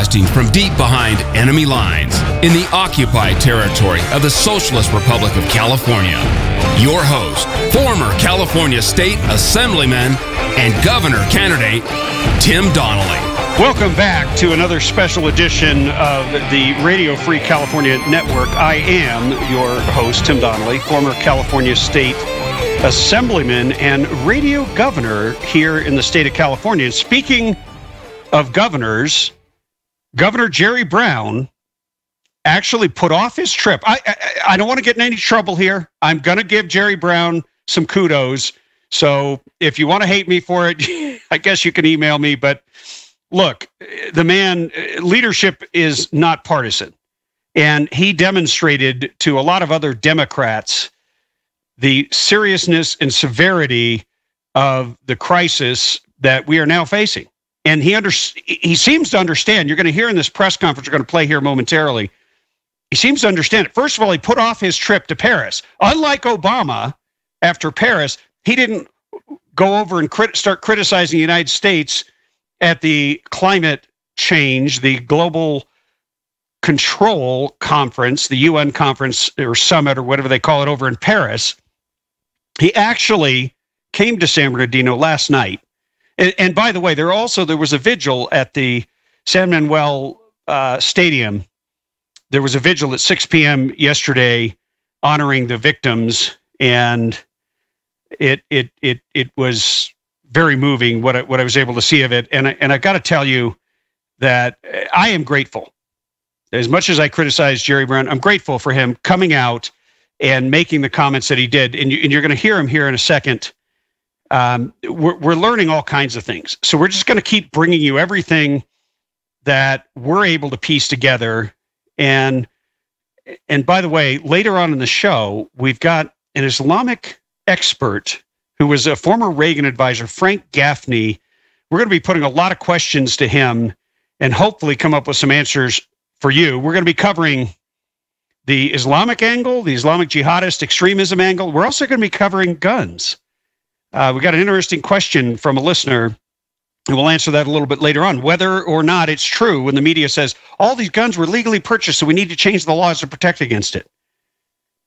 broadcasting from deep behind enemy lines in the occupied territory of the Socialist Republic of California. Your host, former California State Assemblyman and Governor candidate, Tim Donnelly. Welcome back to another special edition of the Radio Free California Network. I am your host, Tim Donnelly, former California State Assemblyman and radio governor here in the state of California. And speaking of governors, Governor Jerry Brown actually put off his trip. I don't want to get in any trouble here. I'm going to give Jerry Brown some kudos. So if you want to hate me for it, I guess you can email me. But look, the man, leadership is not partisan. And he demonstrated to a lot of other Democrats the seriousness and severity of the crisis that we are now facing. And he seems to understand. You're going to hear in this press conference we're going to play here momentarily. He seems to understand it. First of all, he put off his trip to Paris. Unlike Obama, after Paris, he didn't go over and start criticizing the United States at the climate change, the global control conference, the UN conference or summit or whatever they call it over in Paris. He actually came to San Bernardino last night. And by the way, there was a vigil at the San Manuel Stadium. There was a vigil at 6 p.m. yesterday honoring the victims, and it was very moving what I was able to see of it. And I got to tell you that I am grateful. As much as I criticize Jerry Brown, I'm grateful for him coming out and making the comments that he did. And you're going to hear him here in a second. We're learning all kinds of things. So we're just going to keep bringing you everything that we're able to piece together. And by the way, later on in the show, we've got an Islamic expert who was a former Reagan advisor, Frank Gaffney. We're going to be putting a lot of questions to him and hopefully come up with some answers for you. We're going to be covering the Islamic angle, the Islamic jihadist extremism angle. We're also going to be covering guns. We got an interesting question from a listener, and we'll answer that a little bit later on, whether or not it's true when the media says all these guns were legally purchased, so we need to change the laws to protect against it.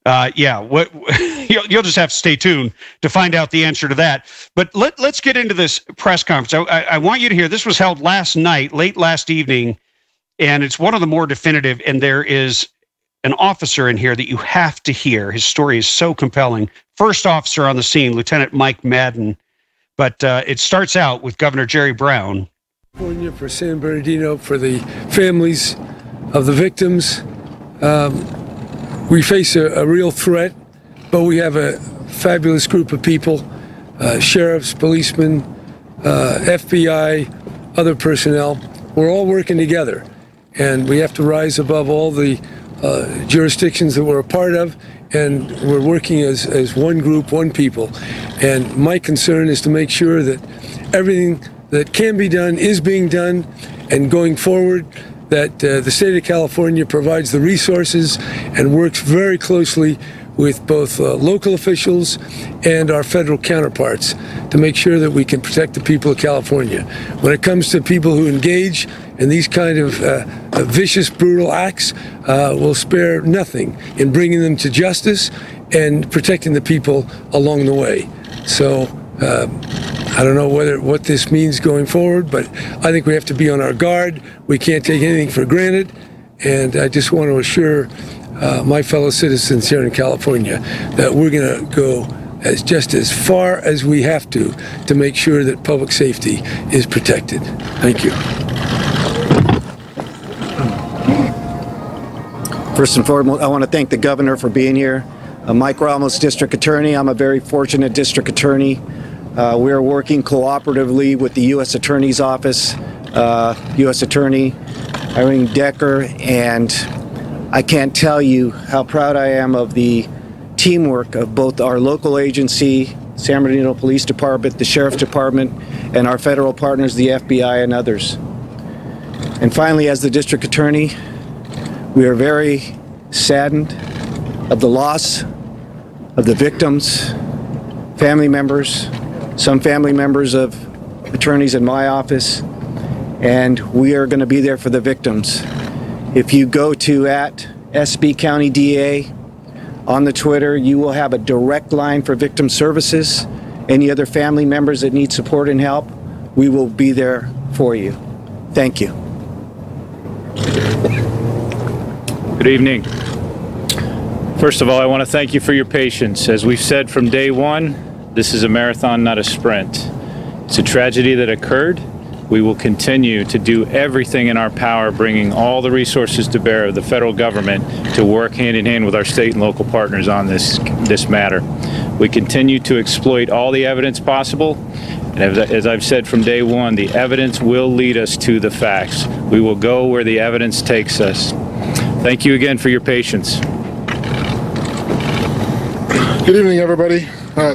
You'll just have to stay tuned to find out the answer to that. But let's get into this press conference. I want you to hear, this was held last night, late last evening, and it's one of the more definitive, and there is an officer in here that you have to hear. His story is so compelling. First officer on the scene, Lieutenant Mike Madden. But it starts out with Governor Jerry Brown. California, for San Bernardino, for the families of the victims. We face a real threat, but we have a fabulous group of people, sheriffs, policemen, FBI, other personnel. We're all working together, and we have to rise above all the jurisdictions that we're a part of, and we're working as one group, one people. And my concern is to make sure that everything that can be done is being done, and going forward, that the state of California provides the resources and works very closely with both local officials and our federal counterparts to make sure that we can protect the people of California. When it comes to people who engage in these kind of vicious, brutal acts, we'll spare nothing in bringing them to justice and protecting the people along the way. So I don't know what this means going forward, but I think we have to be on our guard. We can't take anything for granted, and I just want to assure my fellow citizens here in California that we're going to go just as far as we have to make sure that public safety is protected. Thank you. First and foremost, I want to thank the governor for being here. Mike Ramos, district attorney. I'm a very fortunate district attorney. We're working cooperatively with the U.S. Attorney's Office, U.S. Attorney Irene Decker, and I can't tell you how proud I am of the teamwork of both our local agency, San Bernardino Police Department, the Sheriff's Department, and our federal partners, the FBI and others. And finally, as the district attorney, we are very saddened of the loss of the victims, family members, some family members of attorneys in my office, and we are going to be there for the victims. If you go to @SB County DA on the Twitter, you will have a direct line for victim services. Any other family members that need support and help, we will be there for you. Thank you. Good evening. First of all, I want to thank you for your patience. As we've said from day one, this is a marathon, not a sprint. It's a tragedy that occurred. We will continue to do everything in our power, bringing all the resources to bear of the federal government to work hand in hand with our state and local partners on this matter. We continue to exploit all the evidence possible, and as I've said from day one, the evidence will lead us to the facts. We will go where the evidence takes us. Thank you again for your patience. Good evening, everybody.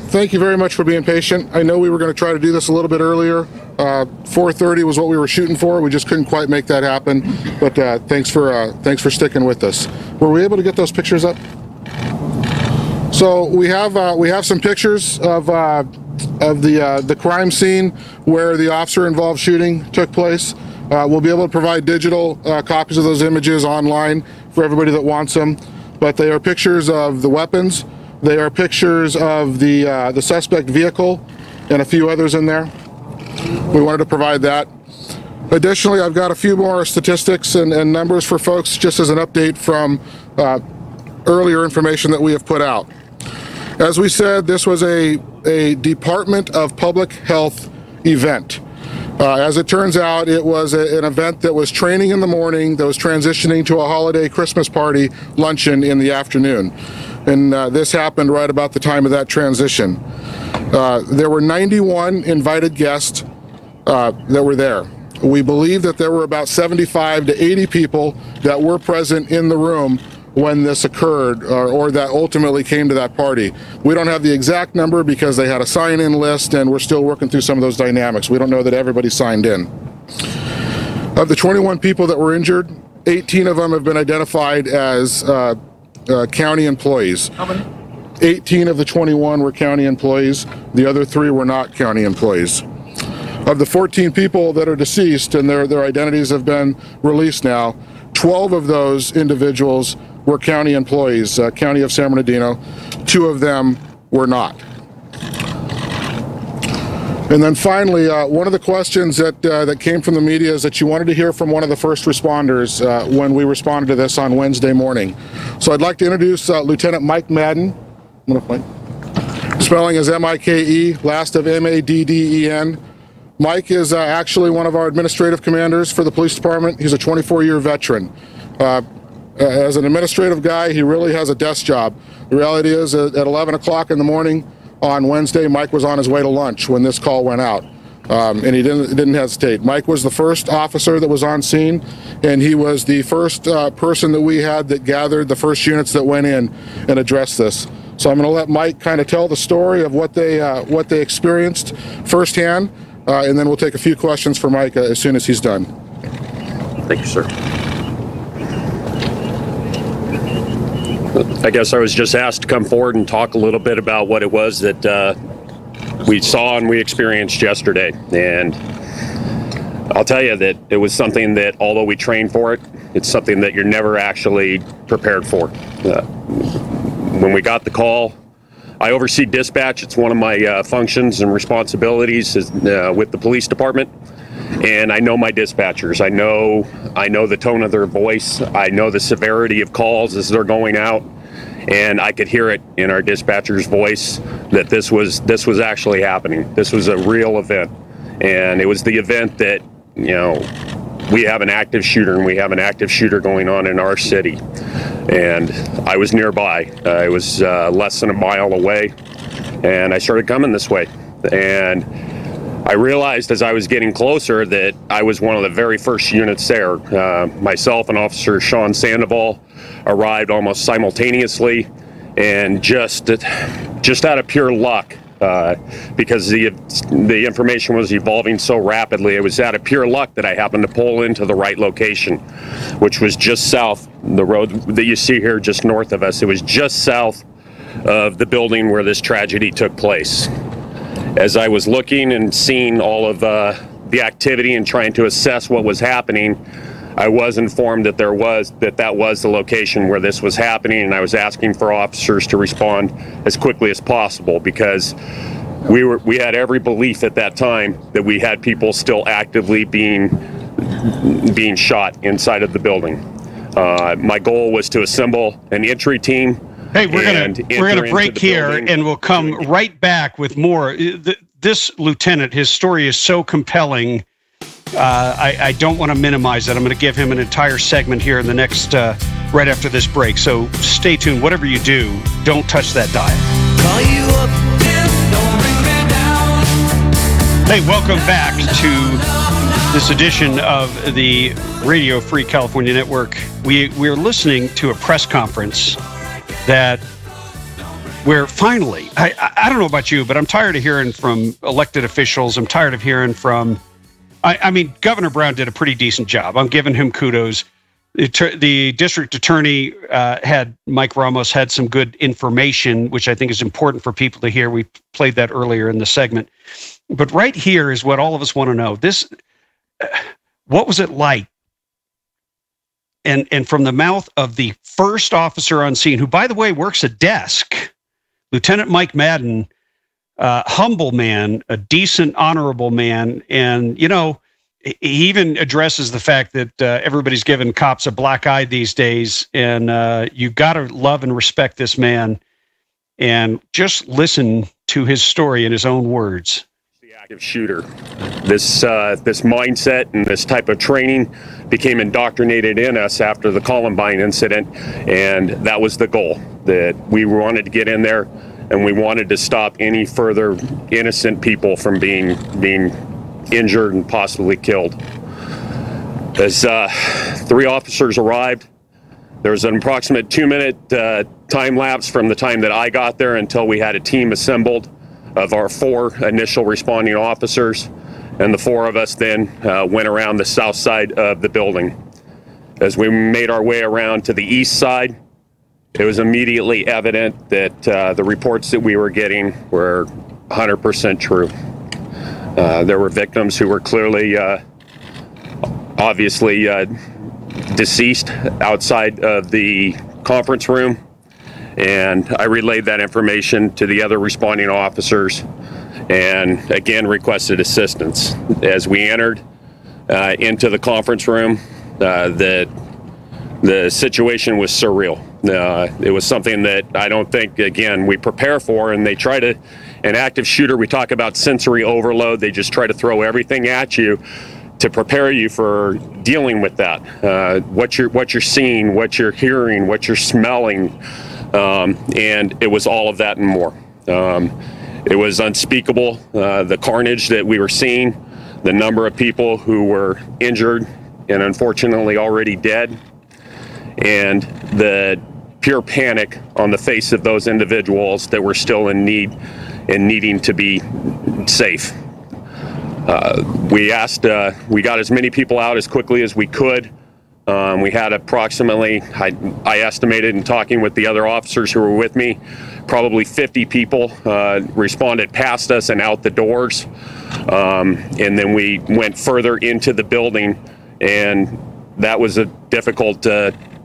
Thank you very much for being patient. I know we were going to try to do this a little bit earlier. 4:30 was what we were shooting for. We just couldn't quite make that happen. But thanks for sticking with us. Were we able to get those pictures up? So we have some pictures of the crime scene where the officer-involved shooting took place. We'll be able to provide digital copies of those images online for everybody that wants them. But they are pictures of the weapons. They are pictures of the suspect vehicle and a few others in there. We wanted to provide that. Additionally, I've got a few more statistics and numbers for folks just as an update from earlier information that we have put out. As we said, this was a Department of Public Health event. As it turns out, it was an event that was training in the morning, that was transitioning to a holiday Christmas party luncheon in the afternoon. And this happened right about the time of that transition. There were 91 invited guests that were there. We believe that there were about 75 to 80 people that were present in the room when this occurred, or that ultimately came to that party. We don't have the exact number because they had a sign-in list and we're still working through some of those dynamics. We don't know that everybody signed in. Of the 21 people that were injured, 18 of them have been identified as county employees. How many? 18 of the 21 were county employees. The other 3 were not county employees. Of the 14 people that are deceased and their identities have been released now, 12 of those individuals were county employees, County of San Bernardino. 2 of them were not. And then finally, one of the questions that came from the media is that you wanted to hear from one of the first responders when we responded to this on Wednesday morning. So I'd like to introduce Lieutenant Mike Madden. I'm gonna point. Spelling is M-I-K-E, last of M-A-D-D-E-N. Mike is actually one of our administrative commanders for the police department. He's a 24-year veteran. As an administrative guy, he really has a desk job. The reality is at 11 o'clock in the morning on Wednesday, Mike was on his way to lunch when this call went out. And he didn't hesitate. Mike was the first officer that was on scene, and he was the first person that we had that gathered the first units that went in and addressed this. So I'm going to let Mike kind of tell the story of what they experienced firsthand, and then we'll take a few questions for Mike as soon as he's done. Thank you, sir. I guess I was just asked to come forward and talk a little bit about what it was that we saw and we experienced yesterday. And I'll tell you that it was something that, although we trained for it, it's something that you're never actually prepared for. When we got the call, I oversee dispatch. It's one of my functions and responsibilities with the police department. And I know my dispatchers. I know the tone of their voice. I know the severity of calls as they're going out. And I could hear it in our dispatcher's voice that this was actually happening. This was a real event. And it was the event that, you know, we have an active shooter, and we have an active shooter going on in our city. And I was nearby. I was less than a mile away, and I started coming this way. And I realized as I was getting closer that I was one of the very first units there. Myself and Officer Sean Sandoval arrived almost simultaneously, and just out of pure luck, because the information was evolving so rapidly, it was out of pure luck that I happened to pull into the right location, which was just south, the road that you see here just north of us. It was just south of the building where this tragedy took place. As I was looking and seeing all of the activity and trying to assess what was happening, I was informed that that was the location where this was happening, and I was asking for officers to respond as quickly as possible, because we had every belief at that time that we had people still actively being shot inside of the building. My goal was to assemble an entry team. Hey, we're gonna break here, and we'll come right back with more. This lieutenant, his story is so compelling. I don't want to minimize it. I'm going to give him an entire segment here in the next, right after this break. So stay tuned. Whatever you do, don't touch that dial. Call you up, don't bring me down. Hey, welcome back to this edition of the Radio Free California Network. We're listening to a press conference that where finally, I don't know about you, but I'm tired of hearing from elected officials. I'm tired of hearing from, I mean, Governor Brown did a pretty decent job. I'm giving him kudos. The district attorney Mike Ramos had some good information, which I think is important for people to hear. We played that earlier in the segment. But right here is what all of us want to know. What was it like? And from the mouth of the first officer on scene, who, by the way, works a desk, Lieutenant Mike Madden, humble man, a decent, honorable man. And, you know, he even addresses the fact that everybody's giving cops a black eye these days. And you got to love and respect this man. And just listen to his story in his own words. The active shooter. This mindset and this type of training became indoctrinated in us after the Columbine incident. And that was the goal, that we wanted to get in there and we wanted to stop any further innocent people from being injured and possibly killed. As 3 officers arrived, there was an approximate 2-minute time lapse from the time that I got there until we had a team assembled of our 4 initial responding officers, and the 4 of us then went around the south side of the building. As we made our way around to the east side, it was immediately evident that the reports that we were getting were 100% true. There were victims who were clearly, obviously deceased outside of the conference room, and I relayed that information to the other responding officers and again requested assistance. As we entered into the conference room, the situation was surreal. It was something that I don't think, again, we prepare for, and they try to, an active shooter, we talk about sensory overload, they just try to throw everything at you to prepare you for dealing with that. What you're seeing, what you're hearing, what you're smelling, and it was all of that and more. It was unspeakable, the carnage that we were seeing, the number of people who were injured and unfortunately already dead, and the pure panic on the face of those individuals that were still in need and needing to be safe. We got as many people out as quickly as we could. We had approximately, I estimated in talking with the other officers who were with me, probably 50 people responded past us and out the doors. And then we went further into the building, and that was a difficult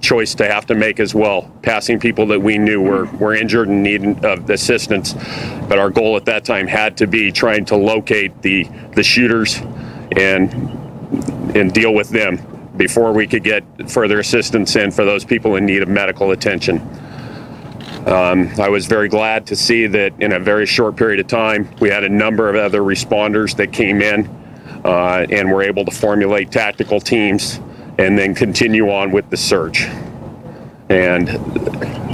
choice to have to make as well, passing people that we knew were injured and needed of assistance. But our goal at that time had to be trying to locate the shooters and deal with them before we could get further assistance in for those people in need of medical attention. I was very glad to see that in a very short period of time, we had a number of other responders that came in and were able to formulate tactical teams and then continue on with the search. And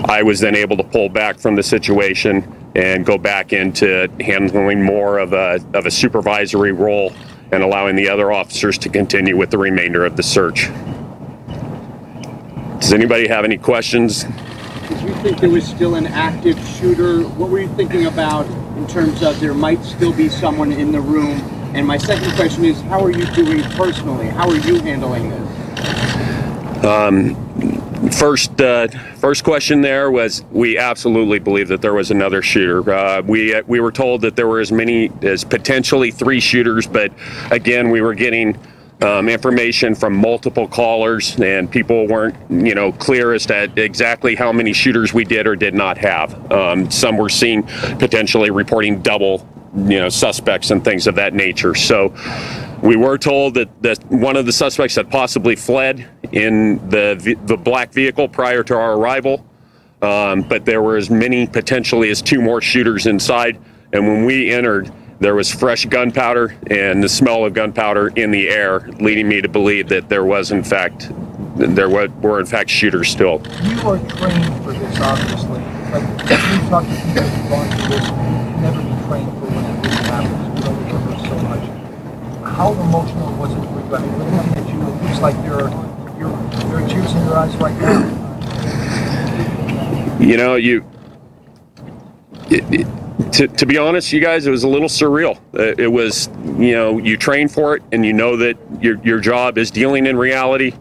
I was then able to pull back from the situation and go back into handling more of a supervisory role and allowing the other officers to continue with the remainder of the search. Does anybody have any questions? Did you think there was still an active shooter? What were you thinking about in terms of there might still be someone in the room? And my second question is, how are you doing firstly? How are you handling this? First First question there was, we absolutely believe that there was another shooter. We were told that there were as many as potentially 3 shooters, but again, we were getting information from multiple callers, and people weren't, clear as to exactly how many shooters we did or did not have. Some were seen potentially reporting double, suspects and things of that nature. So we were told that one of the suspects had possibly fled in the black vehicle prior to our arrival, but there were as many potentially as 2 more shooters inside. And when we entered, there was fresh gunpowder and the smell of gunpowder in the air, leading me to believe that there were in fact shooters still. You are trained for this, obviously, but we've talked to people who've gone through this. You've never been trained for when it really happens. You don't remember so much. How emotional was it for you? I mean, looking at you, it looks like there are tears in your eyes right now. To be honest, you guys, it was a little surreal. It was, you train for it, and you know that your job is dealing in reality,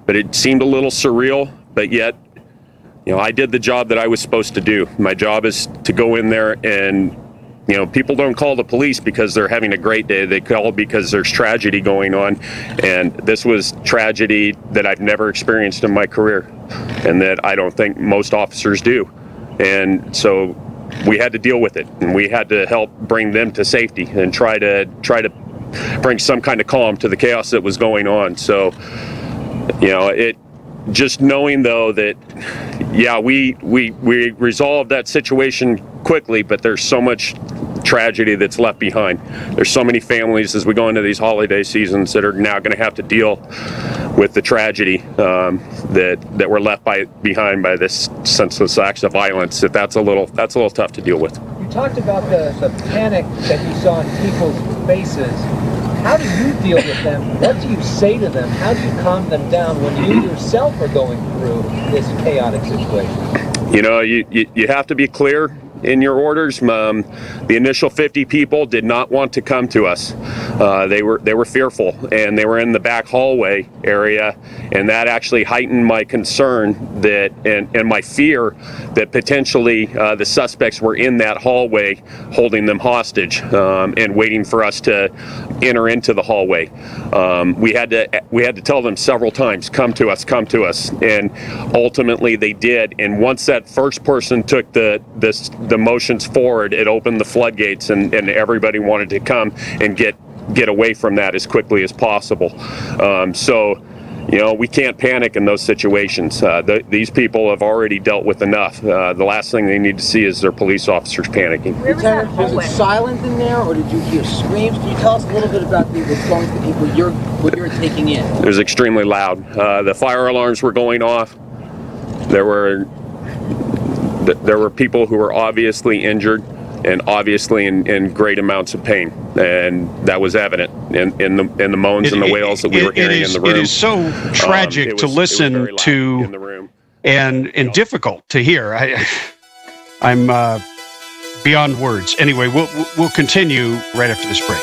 but it seemed a little surreal. But yet, I did the job that I was supposed to do. My job is to go in there and, people don't call the police because they're having a great day. They call because there's tragedy going on, and this was tragedy that I've never experienced in my career, and that I don't think most officers do. And so we had to deal with it, and we had to help bring them to safety and try to bring some kind of calm to the chaos that was going on. So, it just knowing though that, yeah, we resolved that situation quickly, but there's so much tragedy that's left behind. There's so many families as we go into these holiday seasons that are now going to have to deal with the tragedy that were left behind by this senseless acts of violence. That's a little tough to deal with. You talked about the panic that you saw in people's faces. How do you deal with them? What do you say to them? How do you calm them down when you yourself are going through this chaotic situation? You have to be clear in your orders. The initial 50 people did not want to come to us. They were fearful, and they were in the back hallway area, and that actually heightened my concern that and my fear that potentially the suspects were in that hallway holding them hostage and waiting for us to enter into the hallway. We had to tell them several times, come to us, and ultimately they did. And once that first person took the motions forward, it opened the floodgates, and everybody wanted to come and get away from that as quickly as possible. So we can't panic in those situations. These people have already dealt with enough. The last thing they need to see is their police officers panicking. Was it silent in there, or did you hear screams? Can you tell us a little bit about the response to people what you're taking in? It was extremely loud. The fire alarms were going off. There were people who were obviously injured and obviously in great amounts of pain, and that was evident in the moans and the wails that we were hearing in the room. It is so tragic to listen to in the room. and difficult to hear. I'm beyond words. Anyway, we'll continue right after this break.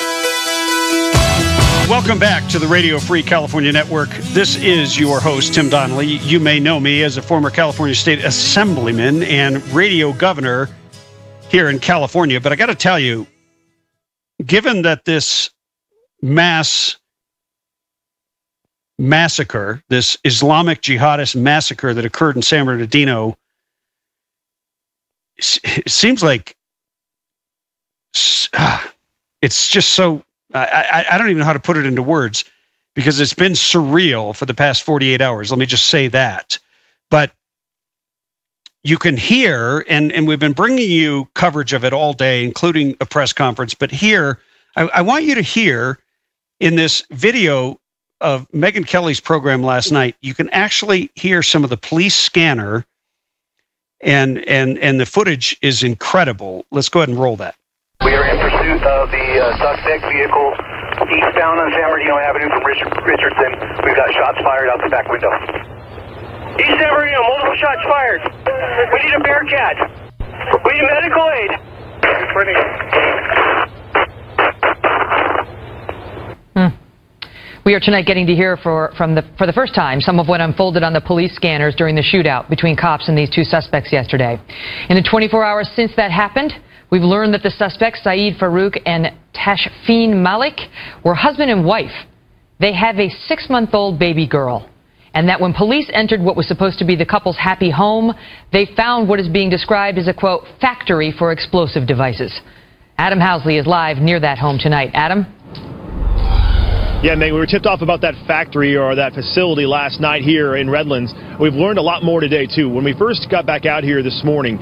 Welcome back to the Radio Free California Network. This is your host, Tim Donnelly. You may know me as a former California State Assemblyman and radio governor here in California. But I got to tell you, given that this massacre, this Islamic jihadist massacre that occurred in San Bernardino, it seems like it's just so... I don't even know how to put it into words, because it's been surreal for the past 48 hours. Let me just say that. But you can hear, and we've been bringing you coverage of it all day, including a press conference. But here, I want you to hear in this video of Megyn Kelly's program last night, you can actually hear some of the police scanner, and the footage is incredible. Let's go ahead and roll that. We are in pursuit of the suspect vehicle eastbound on San Bernardino Avenue from Richardson. We've got shots fired out the back window. East San Bernardino, multiple shots fired. We need a Bearcat. We need medical aid. We are tonight getting to hear for the first time some of what unfolded on the police scanners during the shootout between cops and these two suspects yesterday. In the 24 hours since that happened, we've learned that the suspects, Saeed Farouk and Tashfeen Malik, were husband and wife. They have a 6-month-old baby girl. And that when police entered what was supposed to be the couple's happy home, they found what is being described as a, quote, factory for explosive devices. Adam Housley is live near that home tonight. Adam? Yeah, Meg, we were tipped off about that factory or that facility last night here in Redlands. We've learned a lot more today, too. When we first got back out here this morning,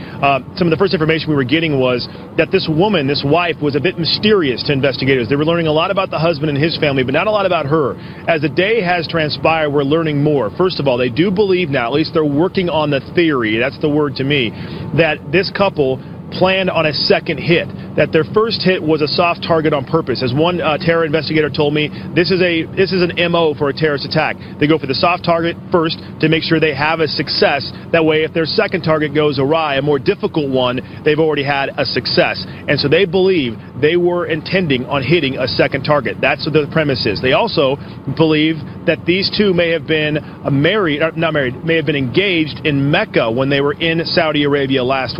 some of the first information we were getting was that this woman, this wife, was a bit mysterious to investigators. They were learning a lot about the husband and his family, but not a lot about her. As the day has transpired, we're learning more. First of all, they do believe now, at least they're working on the theory, that's the word to me, that this couple planned on a second hit, that their first hit was a soft target on purpose. As one terror investigator told me, this is an MO for a terrorist attack. They go for the soft target first to make sure they have a success. That way, if their second target goes awry, a more difficult one, they've already had a success. And so they believe they were intending on hitting a second target. That's what the premise is. They also believe that these two may have been may have been engaged in Mecca when they were in Saudi Arabia last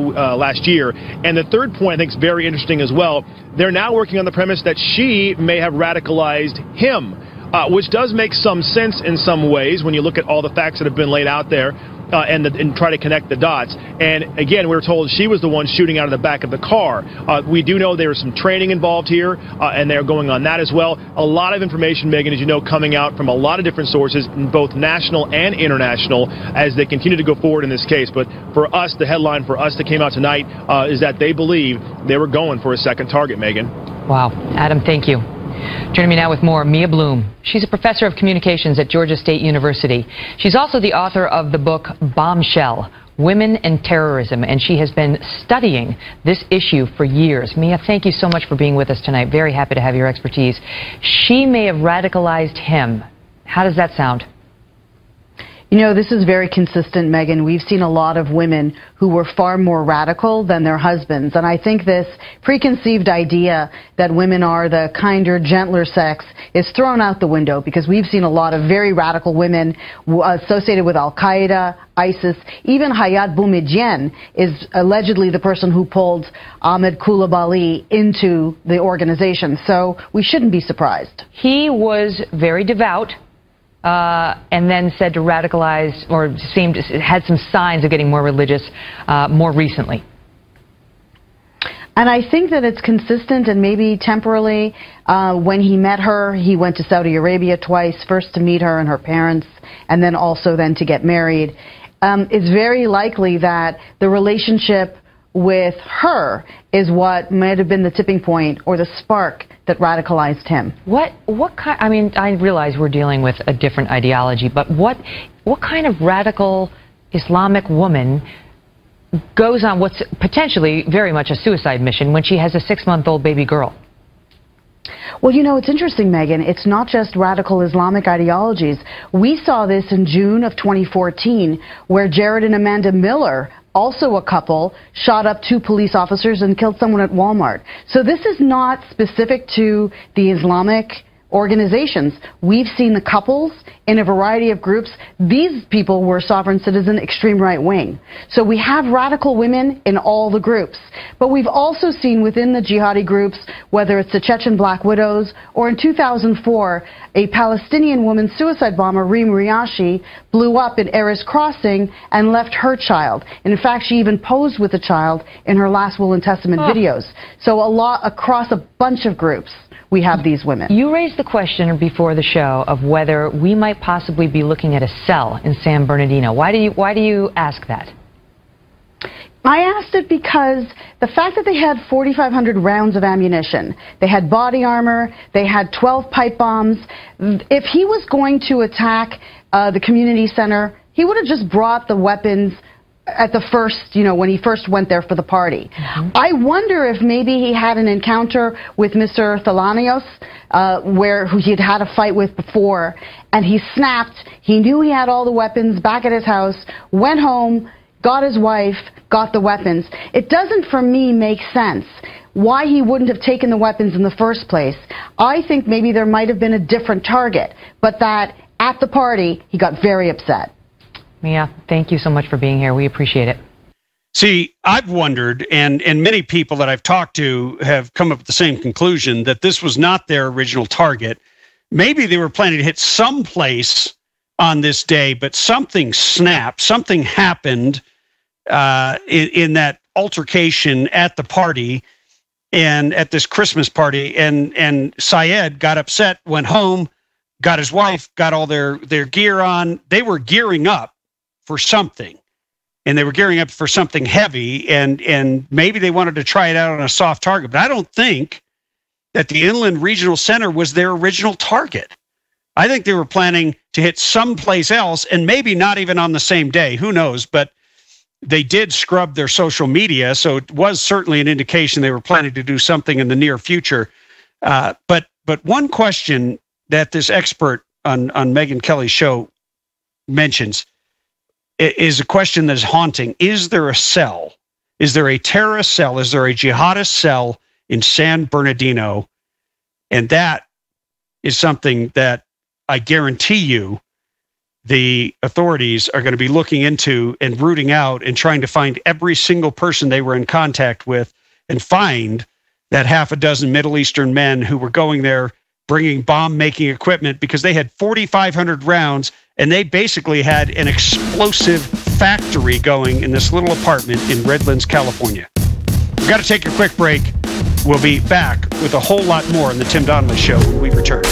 year. And the third point I think is very interesting as well. They're now working on the premise that she may have radicalized him, which does make some sense in some ways when you look at all the facts that have been laid out there and try to connect the dots. And again, we were told she was the one shooting out of the back of the car. We do know there was some training involved here, and they're going on that as well. A lot of information, Megan, as you know, coming out from a lot of different sources, both national and international, as they continue to go forward in this case. But for us, the headline for us that came out tonight is that they believe they were going for a second target, Megan. Wow. Adam, thank you. Joining me now with more, Mia Bloom. She's a professor of communications at Georgia State University. She's also the author of the book Bombshell, Women and Terrorism, and she has been studying this issue for years. Mia, thank you so much for being with us tonight. Very happy to have your expertise. She may have radicalized him. How does that sound? You know, this is very consistent, Megan. We've seen a lot of women who were far more radical than their husbands. And I think this preconceived idea that women are the kinder, gentler sex is thrown out the window, because we've seen a lot of very radical women associated with Al-Qaeda, ISIS. Even Hayat Boumediene is allegedly the person who pulled Ahmed Coulibaly into the organization. So we shouldn't be surprised. He was very devout. And then said to radicalize, or had some signs of getting more religious more recently. And I think that it's consistent, and maybe temporally. When he met her, he went to Saudi Arabia twice, first to meet her and her parents, and then also then to get married. It's very likely that the relationship with her is what might have been the tipping point or the spark that radicalized him. What kind? I mean, I realize we're dealing with a different ideology, but what kind of radical Islamic woman goes on what's potentially very much a suicide mission when she has a 6-month-old baby girl? Well, you know, it's interesting, Megan. It's not just radical Islamic ideologies. We saw this in June of 2014, where Jared and Amanda Miller, also a couple, shot up 2 police officers and killed someone at Walmart. So this is not specific to the Islamic organizations. We've seen the couples in a variety of groups. These people were sovereign citizen, extreme right wing. So we have radical women in all the groups. But we've also seen within the jihadi groups, whether it's the Chechen Black Widows, or in 2004, a Palestinian woman suicide bomber, Reem Riashi, blew up in Erez Crossing and left her child. And in fact, she even posed with the child in her last Will and Testament videos. So a lot across a bunch of groups. We have these women. You raised the question before the show of whether we might possibly be looking at a cell in San Bernardino. Why do you ask that? I asked it because the fact that they had 4,500 rounds of ammunition, they had body armor, they had 12 pipe bombs. If he was going to attack the community center, he would have just brought the weapons at the first, when he first went there for the party. I wonder if maybe he had an encounter with Mr. Thelanios, who he'd had a fight with before, and he snapped. He knew he had all the weapons back at his house, went home, got his wife, got the weapons. It doesn't, for me, make sense why he wouldn't have taken the weapons in the first place. I think maybe there might have been a different target, but that at the party, he got very upset. Mia, thank you so much for being here. We appreciate it. See, I've wondered, and many people that I've talked to have come up with the same conclusion, that this was not their original target. Maybe they were planning to hit someplace on this day, but something snapped, something happened in that altercation at the party and at this Christmas party, and Syed got upset, went home, got his wife, got all their gear on. They were gearing up for something. And they were gearing up for something heavy, and maybe they wanted to try it out on a soft target. But I don't think that the Inland Regional Center was their original target. I think they were planning to hit someplace else, and maybe not even on the same day. Who knows? But they did scrub their social media, so it was certainly an indication they were planning to do something in the near future. But one question that this expert on Megyn Kelly's show mentions is a question that is haunting. Is there a cell? Is there a terrorist cell? Is there a jihadist cell in San Bernardino? And that is something that I guarantee you the authorities are going to be looking into and rooting out and trying to find every single person they were in contact with and find that half a dozen Middle Eastern men who were going there bringing bomb-making equipment because they had 4,500 rounds, and they basically had an explosive factory going in this little apartment in Redlands, California. We've got to take a quick break. We'll be back with a whole lot more on the Tim Donnelly Show when we return.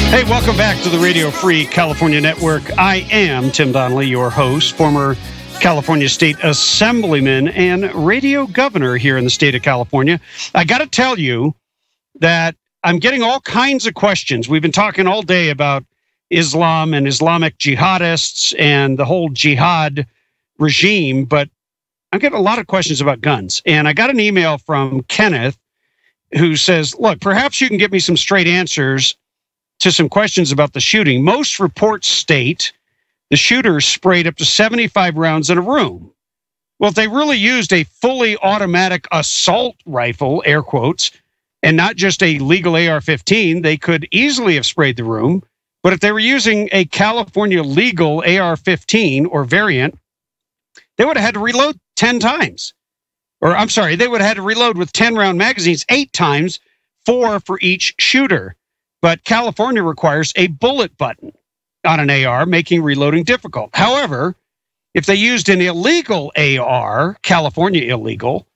Hey, welcome back to the Radio Free California Network. I am Tim Donnelly, your host, former California State Assemblyman and radio governor here in the state of California. I got to tell you that I'm getting all kinds of questions. We've been talking all day about Islam and Islamic jihadists and the whole jihad regime, but I'm getting a lot of questions about guns. And I got an email from Kenneth who says, look, perhaps you can give me some straight answers to some questions about the shooting. Most reports state the shooters sprayed up to 75 rounds in a room. Well, if they really used a fully automatic assault rifle, air quotes, and not just a legal AR-15, they could easily have sprayed the room. But if they were using a California legal AR-15 or variant, they would have had to reload 10 times. Or I'm sorry, they would have had to reload with 10-round magazines 8 times, 4 for each shooter. But California requires a bullet button on an AR, making reloading difficult. However, if they used an illegal AR, California illegal,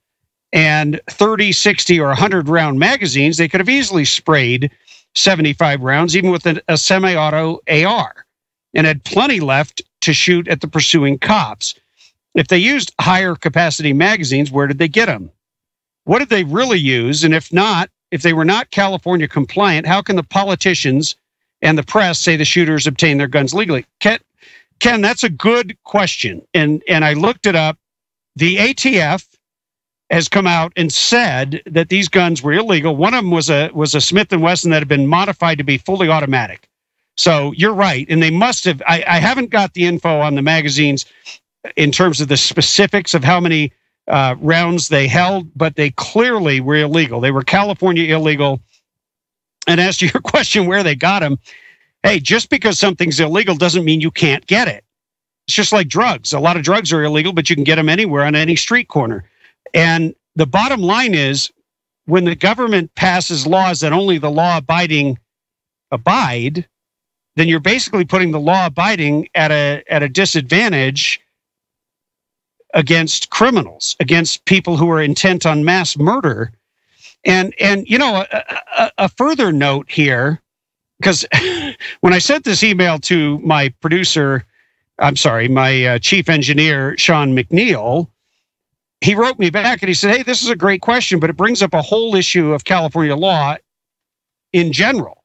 and 30, 60, or 100-round magazines, they could have easily sprayed 75 rounds, even with a semi-auto AR, and had plenty left to shoot at the pursuing cops. If they used higher capacity magazines, where did they get them? What did they really use? And if not, if they were not California compliant, how can the politicians and the press say the shooters obtained their guns legally? Ken, that's a good question. And I looked it up. The ATF has come out and said that these guns were illegal. One of them was a Smith & Wesson that had been modified to be fully automatic. So you're right. And they must have, I haven't got the info on the magazines in terms of the specifics of how many rounds they held, but they clearly were illegal. They were California illegal. And as to your question, where they got them, hey, just because something's illegal doesn't mean you can't get it. It's just like drugs. A lot of drugs are illegal, but you can get them anywhere on any street corner. And the bottom line is, when the government passes laws that only the law-abiding abide, then you're basically putting the law-abiding at a disadvantage against criminals, against people who are intent on mass murder. And you know, a further note here, because when I sent this email to my producer, my chief engineer, Sean McNeil, he wrote me back and he said, hey, this is a great question, but it brings up a whole issue of California law in general.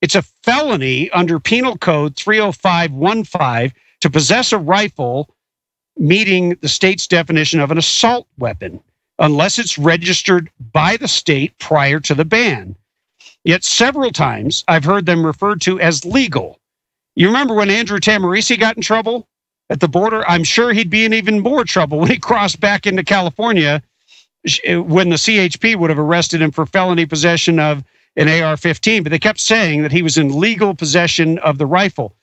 It's a felony under Penal Code 30515 to possess a rifle meeting the state's definition of an assault weapon, unless it's registered by the state prior to the ban. Yet several times I've heard them referred to as legal. You remember when Andrew Tamarisi got in trouble at the border, I'm sure he'd be in even more trouble when he crossed back into California, when the CHP would have arrested him for felony possession of an AR-15. But they kept saying that he was in legal possession of the rifle.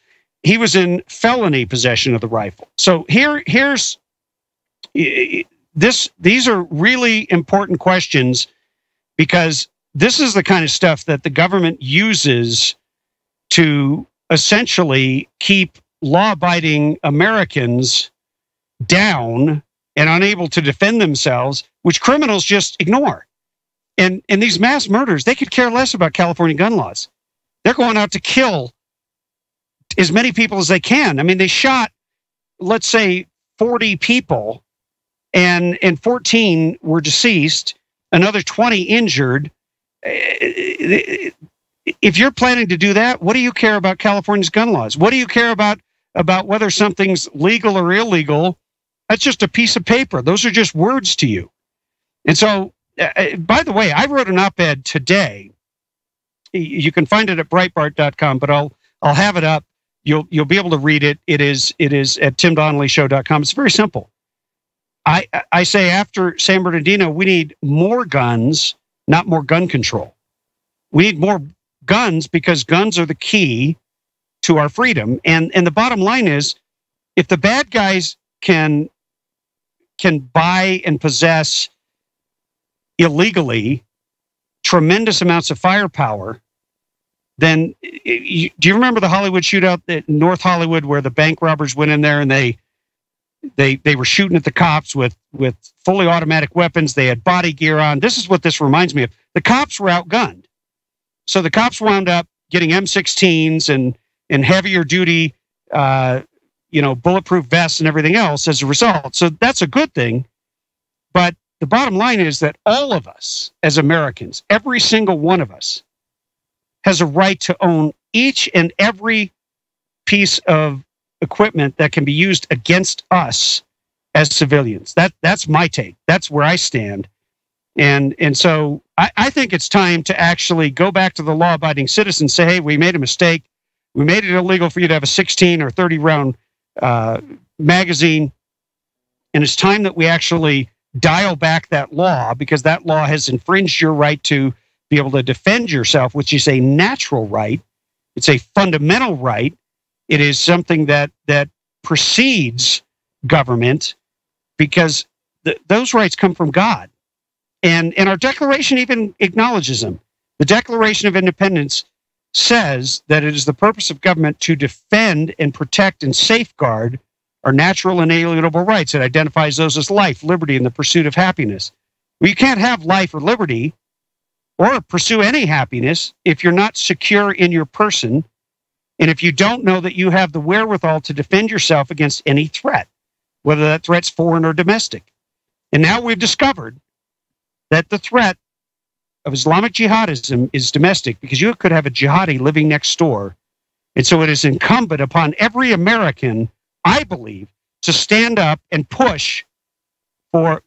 He was in felony possession of the rifle. So here's this. These are really important questions, because this is the kind of stuff that the government uses to essentially keep law-abiding Americans down and unable to defend themselves, which criminals just ignore. And these mass murders, they could care less about California gun laws. They're going out to kill as many people as they can. I mean, they shot, let's say, 40 people, and 14 were deceased, another 20 injured. If you're planning to do that, what do you care about California's gun laws? What do you care about whether something's legal or illegal? That's just a piece of paper. Those are just words to you. And so, by the way, I wrote an op-ed today. You can find it at Breitbart.com, but I'll have it up. You'll be able to read it. It is at TimDonnellyShow.com. It's very simple. I say after San Bernardino, we need more guns, not more gun control. We need more guns because guns are the key to our freedom. And the bottom line is, if the bad guys can buy and possess illegally tremendous amounts of firepower, then do you remember the Hollywood shootout at North Hollywood, where the bank robbers went in there and they were shooting at the cops with fully automatic weapons? They had body gear on. This is what this reminds me of. The cops were outgunned. So the cops wound up getting M16s and heavier duty, bulletproof vests and everything else as a result. So that's a good thing. But the bottom line is that all of us as Americans, every single one of us, has a right to own each and every piece of equipment that can be used against us as civilians. That's my take. That's where I stand. And so I think it's time to actually go back to the law-abiding citizens, say, hey, we made a mistake. We made it illegal for you to have a 16 or 30 round magazine. And it's time that we actually dial back that law, because that law has infringed your right to be able to defend yourself, which is a natural right. It's a fundamental right. It is something that precedes government, because those rights come from God. And our Declaration even acknowledges them. The Declaration of Independence says that it is the purpose of government to defend and protect and safeguard our natural and inalienable rights. It identifies those as life, liberty, and the pursuit of happiness. Well, you can't have life or liberty or pursue any happiness if you're not secure in your person, and if you don't know that you have the wherewithal to defend yourself against any threat, whether that threat's foreign or domestic. And now we've discovered that the threat of Islamic jihadism is domestic, because you could have a jihadi living next door. And so it is incumbent upon every American, I believe, to stand up and push for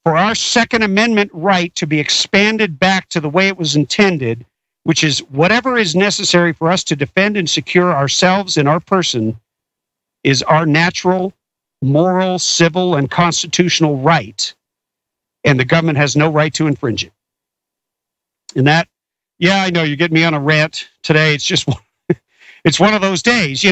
our Second Amendment right to be expanded back to the way it was intended, which is whatever is necessary for us to defend and secure ourselves and our person is our natural, moral, civil, and constitutional right. And the government has no right to infringe it. And that, yeah, I know you're getting me on a rant today. It's just, it's one of those days,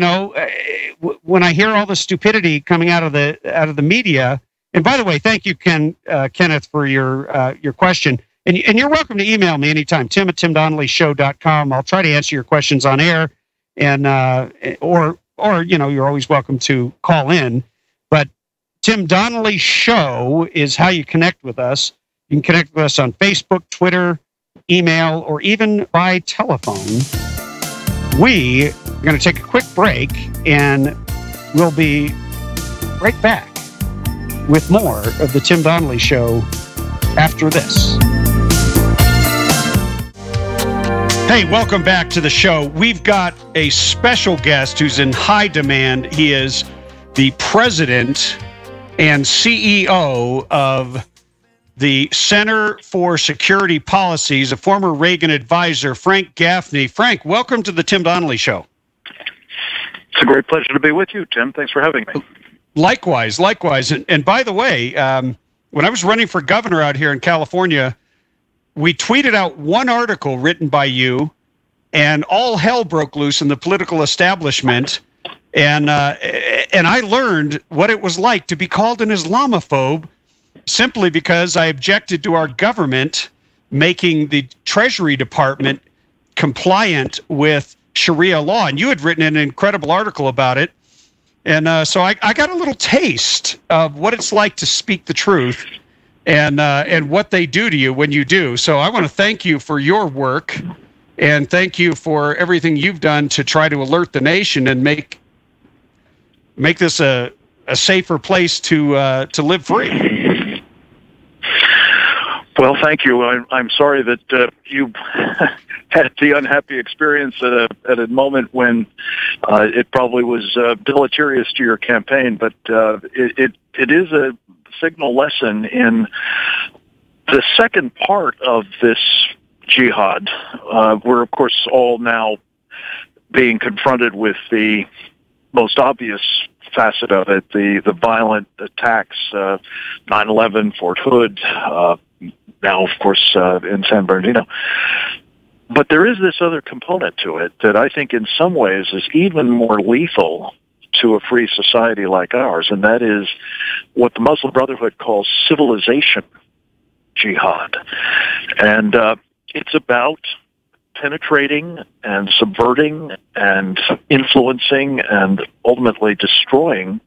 when I hear all the stupidity coming out of the media. And by the way, thank you, Kenneth, for your question. And you're welcome to email me anytime, Tim@TimDonnellyShow.com. I'll try to answer your questions on air, and or you're always welcome to call in. But Tim Donnelly Show is how you connect with us. You can connect with us on Facebook, Twitter, email, or even by telephone. We are going to take a quick break, and we'll be right back with more of the Tim Donnelly Show after this. Hey, welcome back to the show. We've got a special guest who's in high demand. He is the president and CEO of the Center for Security Policies, a former Reagan advisor, Frank Gaffney. Frank, welcome to the Tim Donnelly Show. It's a Great pleasure to be with you, Tim. Thanks for having me. Likewise. And by the way, when I was running for governor out here in California, we tweeted out one article written by you, and all hell broke loose in the political establishment. And I learned what it was like to be called an Islamophobe simply because I objected to our government making the Treasury Department compliant with Sharia law. And you had written an incredible article about it. And so I got a little taste of what it's like to speak the truth and what they do to you when you do. So I want to thank you for your work, and thank you for everything you've done to try to alert the nation and make this a safer place to live free. Well, thank you. I'm sorry that you had the unhappy experience at a moment when it probably was deleterious to your campaign, but it is a signal lesson in the second part of this jihad. We're, of course, all now being confronted with the most obvious facet of it, the violent attacks, 9/11, Fort Hood, now, of course, in San Bernardino. But there is this other component to it that I think in some ways is even more lethal to a free society like ours, and that is what the Muslim Brotherhood calls civilization jihad. And it's about penetrating and subverting and influencing and ultimately destroying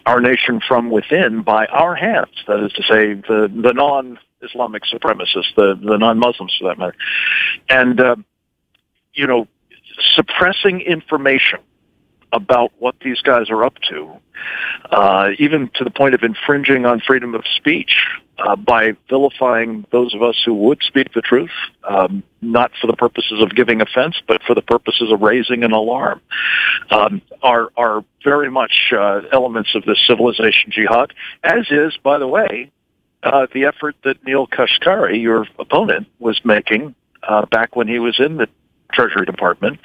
our nation from within by our hands. That is to say, the non-Islamic supremacists, the non-Muslims for that matter. And, suppressing information about what these guys are up to, even to the point of infringing on freedom of speech by vilifying those of us who would speak the truth, not for the purposes of giving offense, but for the purposes of raising an alarm, are very much elements of this civilization jihad, as is, by the way, the effort that Neil Kashkari, your opponent, was making back when he was in the Treasury Department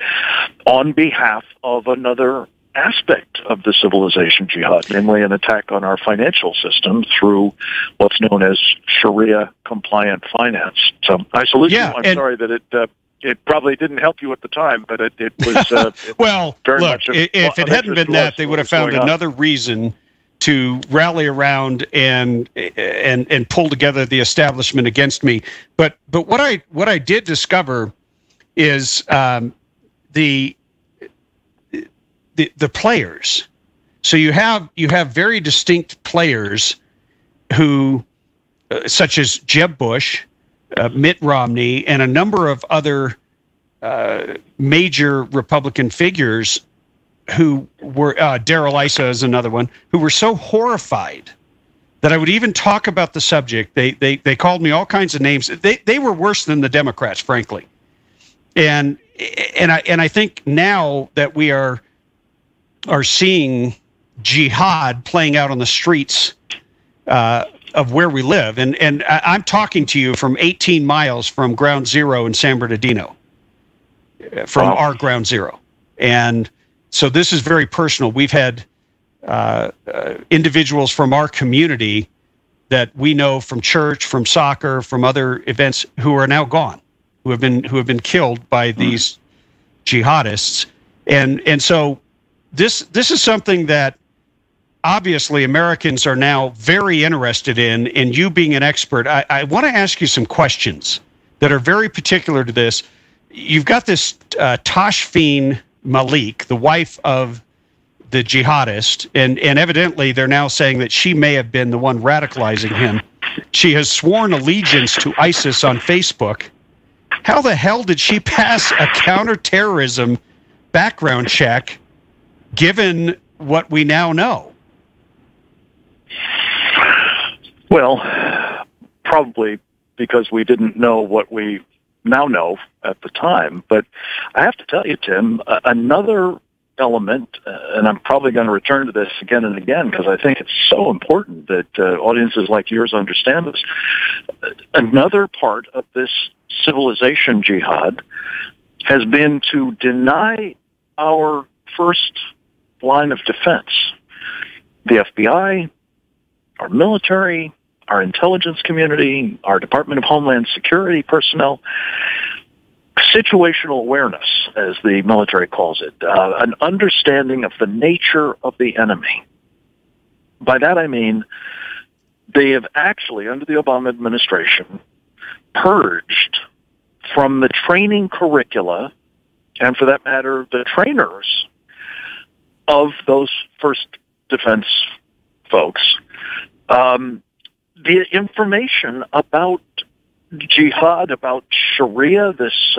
on behalf of another aspect of the civilization jihad, namely an attack on our financial system through what's known as Sharia-compliant finance. So I salute you. I'm sorry that it probably didn't help you at the time, but it was well, very look, much if it hadn't been that, they would have found another reason to rally around and pull together the establishment against me. But what I did discover is the players. So you have very distinct players who, such as Jeb Bush, Mitt Romney, and a number of other major Republican figures who were, Darrell Issa is another one, who were so horrified that I would even talk about the subject. They called me all kinds of names. They were worse than the Democrats, frankly. And I think now that we are seeing jihad playing out on the streets of where we live, and I'm talking to you from 18 miles from Ground Zero in San Bernardino, from our Ground Zero, and so this is very personal. We've had individuals from our community that we know from church, from soccer, from other events who are now gone, who have been killed by these jihadists, and so this is something that obviously Americans are now very interested in. And you being an expert, I want to ask you some questions that are very particular to this. You've got this Tashfeen Malik, the wife of the jihadist, and evidently they're now saying that she may have been the one radicalizing him. She has sworn allegiance to ISIS on Facebook. How the hell did she pass a counterterrorism background check, given what we now know? Well, probably because we didn't know what we now know at the time. But I have to tell you, Tim, another element, and I'm probably going to return to this again and again because I think it's so important that audiences like yours understand this. Another part of this civilization jihad has been to deny our First line of defense. The FBI, our military, our intelligence community, our Department of Homeland Security personnel, situational awareness, as the military calls it, an understanding of the nature of the enemy. By that I mean they have actually, under the Obama administration, purged from the training curricula, and for that matter, the trainers of those first defense folks, the information about jihad, about Sharia, this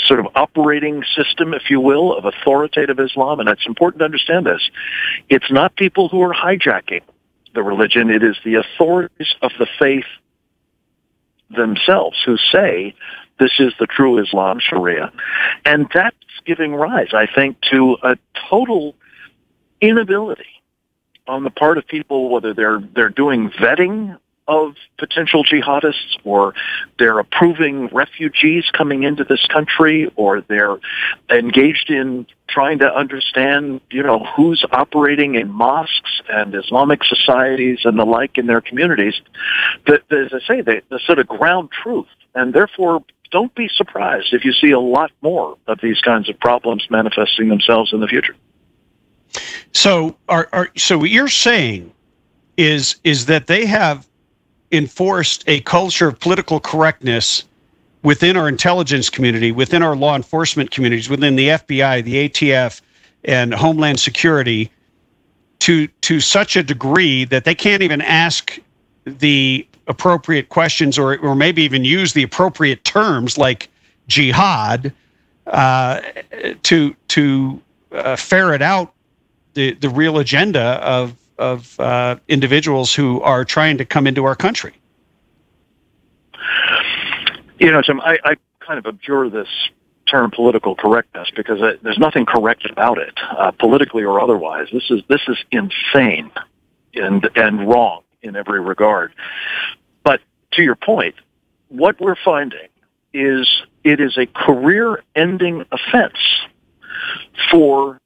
sort of operating system, if you will, of authoritative Islam. And it's important to understand this. It's not people who are hijacking the religion. It is the authorities of the faith themselves who say this is the true Islam, Sharia. And that's giving rise, I think, to a total inability on the part of people, whether they're doing vetting of potential jihadists, or they're approving refugees coming into this country, or they're engaged in trying to understand, who's operating in mosques and Islamic societies and the like in their communities. But as I say, the sort of ground truth, and therefore don't be surprised if you see a lot more of these kinds of problems manifesting themselves in the future. So, so what you're saying is that they have enforced a culture of political correctness within our intelligence community, within our law enforcement communities, within the FBI, the ATF, and Homeland Security, to such a degree that they can't even ask the appropriate questions, or maybe even use the appropriate terms like jihad to ferret out the real agenda of individuals who are trying to come into our country. Tim, I kind of abjure this term political correctness because there's nothing correct about it, politically or otherwise. This is insane and wrong in every regard. But to your point, what we're finding is it is a career-ending offense for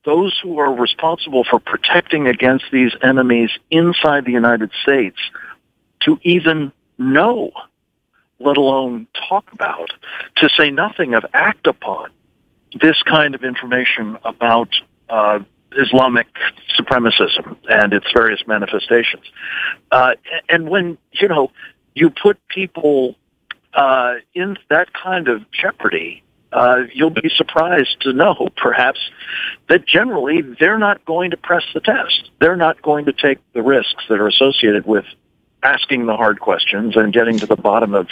those who are responsible for protecting against these enemies inside the United States to even know, let alone talk about, to say nothing of act upon this kind of information about Islamic supremacism and its various manifestations. And when, you put people in that kind of jeopardy, you'll be surprised to know, perhaps, that generally they're not going to press the test. They're not going to take the risks that are associated with asking the hard questions and getting to the bottom of,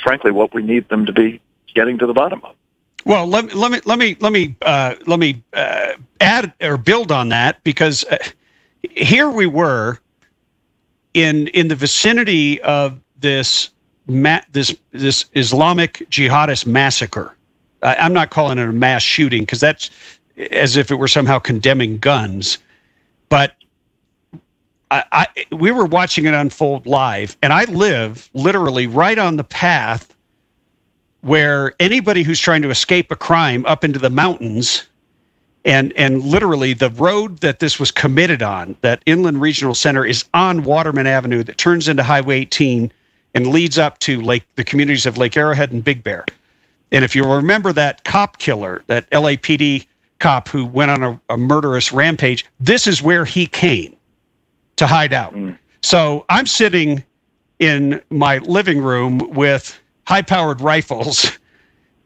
frankly, what we need them to be getting to the bottom of. Well, let me add or build on that, because here we were in the vicinity of this Islamic jihadist massacre. I'm not calling it a mass shooting because that's as if it were somehow condemning guns, but we were watching it unfold live, and I live literally right on the path where anybody who's trying to escape a crime up into the mountains, and literally the road that this was committed on, that Inland Regional Center, is on Waterman Avenue that turns into Highway 18 and leads up to the communities of Lake Arrowhead and Big Bear. And if you remember that cop killer, that LAPD cop who went on a murderous rampage, this is where he came to hide out. So I'm sitting in my living room with high-powered rifles,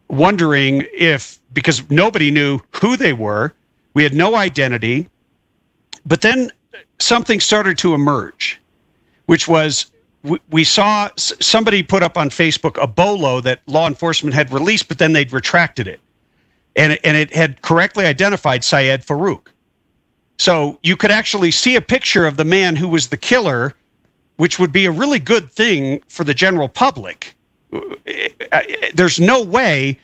wondering because nobody knew who they were, we had no identity, but then something started to emerge, which was we saw somebody put up on Facebook a bolo that law enforcement had released, but then they'd retracted it. And it had correctly identified Syed Farouk. So you could actually see a picture of the man who was the killer, which would be a really good thing for the general public. There's no way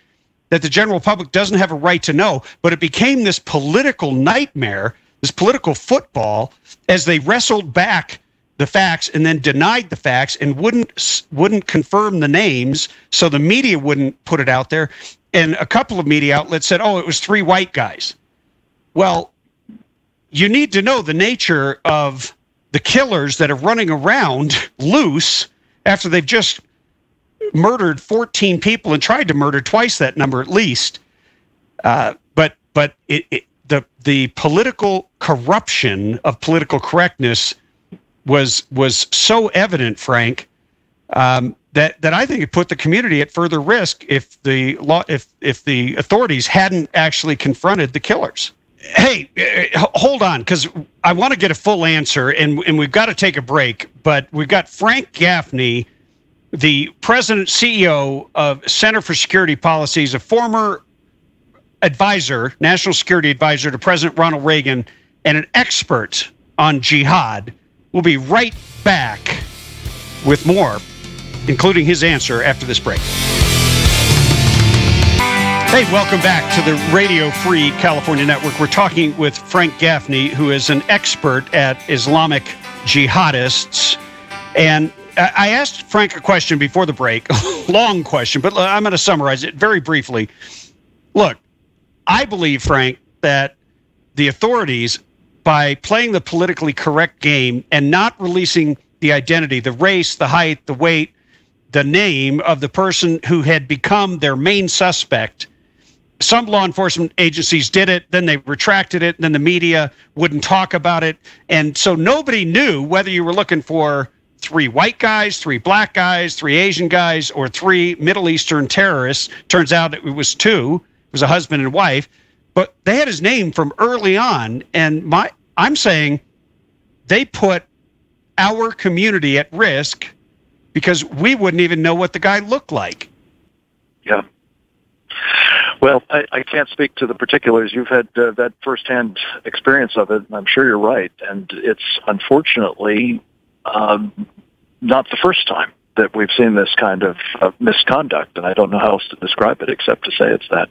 that the general public doesn't have a right to know, but it became this political nightmare, this political football, as they wrestled back the facts and then denied the facts and wouldn't confirm the names, so the media wouldn't put it out there. And a couple of media outlets said, oh, it was 3 white guys. Well, you need to know the nature of the killers that are running around loose after they've just murdered 14 people and tried to murder twice that number at least. But the political corruption of political correctness was so evident, Frank, that I think it put the community at further risk if the authorities hadn't actually confronted the killers. Hey, hold on, because I want to get a full answer, and we've got to take a break. But we've got Frank Gaffney, the president, CEO of Center for Security Policies, a former advisor, national security advisor to President Ronald Reagan, and an expert on jihad. We'll be right back with more, including his answer after this break. Hey, welcome back to the Radio Free California Network. We're talking with Frank Gaffney, who is an expert at Islamic jihadists. And I asked Frank a question before the break, long question, but I'm going to summarize it very briefly. Look, I believe, Frank, that the authorities, by playing the politically correct game and not releasing the identity, the race, the height, the weight, the name of the person who had become their main suspect, some law enforcement agencies did it, then they retracted it, and then the media wouldn't talk about it. And so nobody knew whether you were looking for 3 white guys, 3 black guys, 3 Asian guys, or 3 Middle Eastern terrorists. Turns out it was 2. It was a husband and wife. But they had his name from early on, and I'm saying they put our community at risk because we wouldn't even know what the guy looked like. Yeah. Well, I can't speak to the particulars. You've had that firsthand experience of it, and I'm sure you're right. And it's unfortunately not the first time that we've seen this kind of misconduct, and I don't know how else to describe it except to say it's that.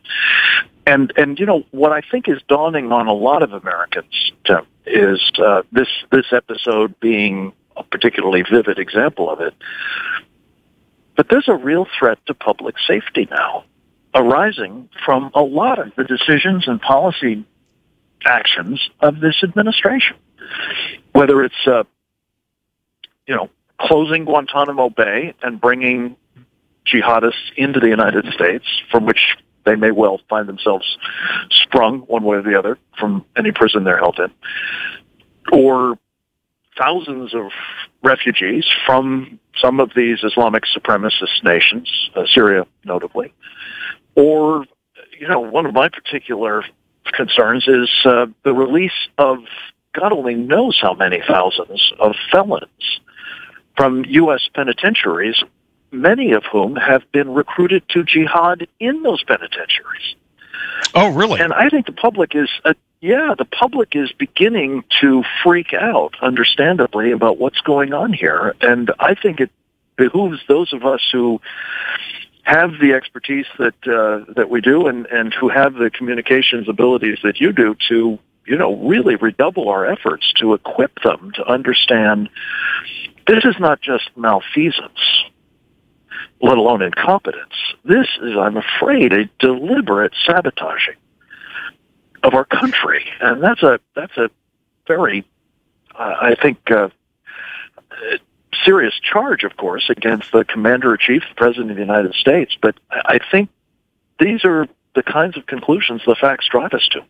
And you know, what I think is dawning on a lot of Americans, Tim, is this episode being a particularly vivid example of it. But there's a real threat to public safety now, arising from a lot of the decisions and policy actions of this administration. Whether it's, closing Guantanamo Bay and bringing jihadists into the United States, from which they may well find themselves sprung one way or the other from any prison they're held in, or thousands of refugees from some of these Islamic supremacist nations, Syria notably, or, one of my particular concerns is the release of God only knows how many thousands of felons from U.S. penitentiaries, many of whom have been recruited to jihad in those penitentiaries. Oh, really? And I think the public is beginning to freak out, understandably, about what's going on here. And I think it behooves those of us who have the expertise that we do and who have the communications abilities that you do to, really redouble our efforts to equip them to understand this is not just malfeasance, let alone incompetence. This is, I'm afraid, a deliberate sabotaging of our country. And that's a very, I think, serious charge, of course, against the Commander-in-Chief, the President of the United States. But I think these are the kinds of conclusions the facts drive us to.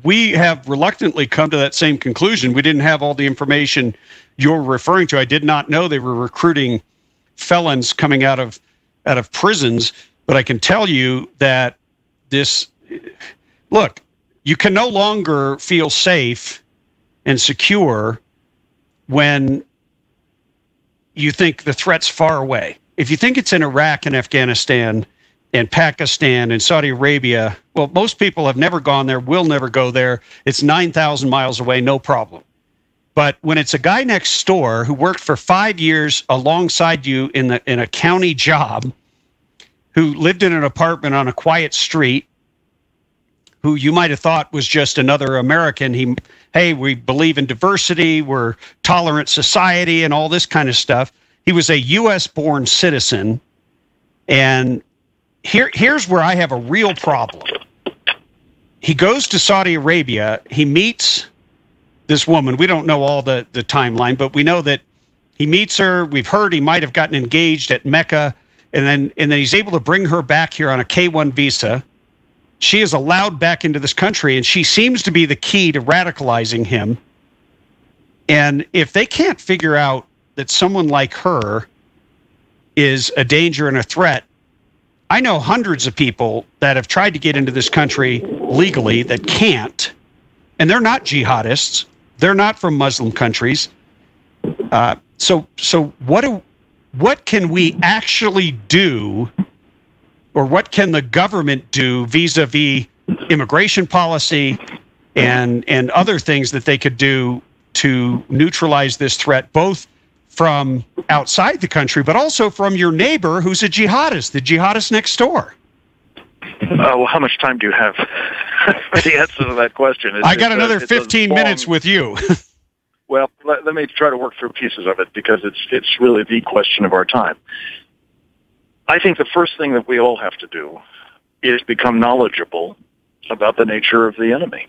We have reluctantly come to that same conclusion. We didn't have all the information you're referring to. I did not know they were recruiting felons coming out of prisons. But I can tell you that look, you can no longer feel safe and secure when you think the threat's far away. If you think it's in Iraq and Afghanistan and Pakistan and Saudi Arabia, well, most people have never gone there, will never go there. It's 9,000 miles away, no problem. But when it's a guy next door who worked for 5 years alongside you in a county job, who lived in an apartment on a quiet street, who you might have thought was just another American, hey, we believe in diversity, we're tolerant society, and all this kind of stuff. He was a U.S.-born citizen, and here's where I have a real problem. he goes to Saudi Arabia. He meets this woman. We don't know all the timeline, but we know that he meets her. We've heard he might have gotten engaged at Mecca, and then he's able to bring her back here on a K-1 visa. She is allowed back into this country, and she seems to be the key to radicalizing him. And if they can't figure out that someone like her is a danger and a threat, I know hundreds of people that have tried to get into this country legally that can't, and they're not jihadists. They're not from Muslim countries. So what can we actually do, or what can the government do vis-a-vis immigration policy and other things that they could do to neutralize this threat, both from outside the country, but also from your neighbor who's a jihadist, the jihadist next door? Well, how much time do you have for the answer to that question? I got another 15 minutes with you. Well, let me try to work through pieces of it, because it's really the question of our time. I think the first thing that we all have to do is become knowledgeable about the nature of the enemy,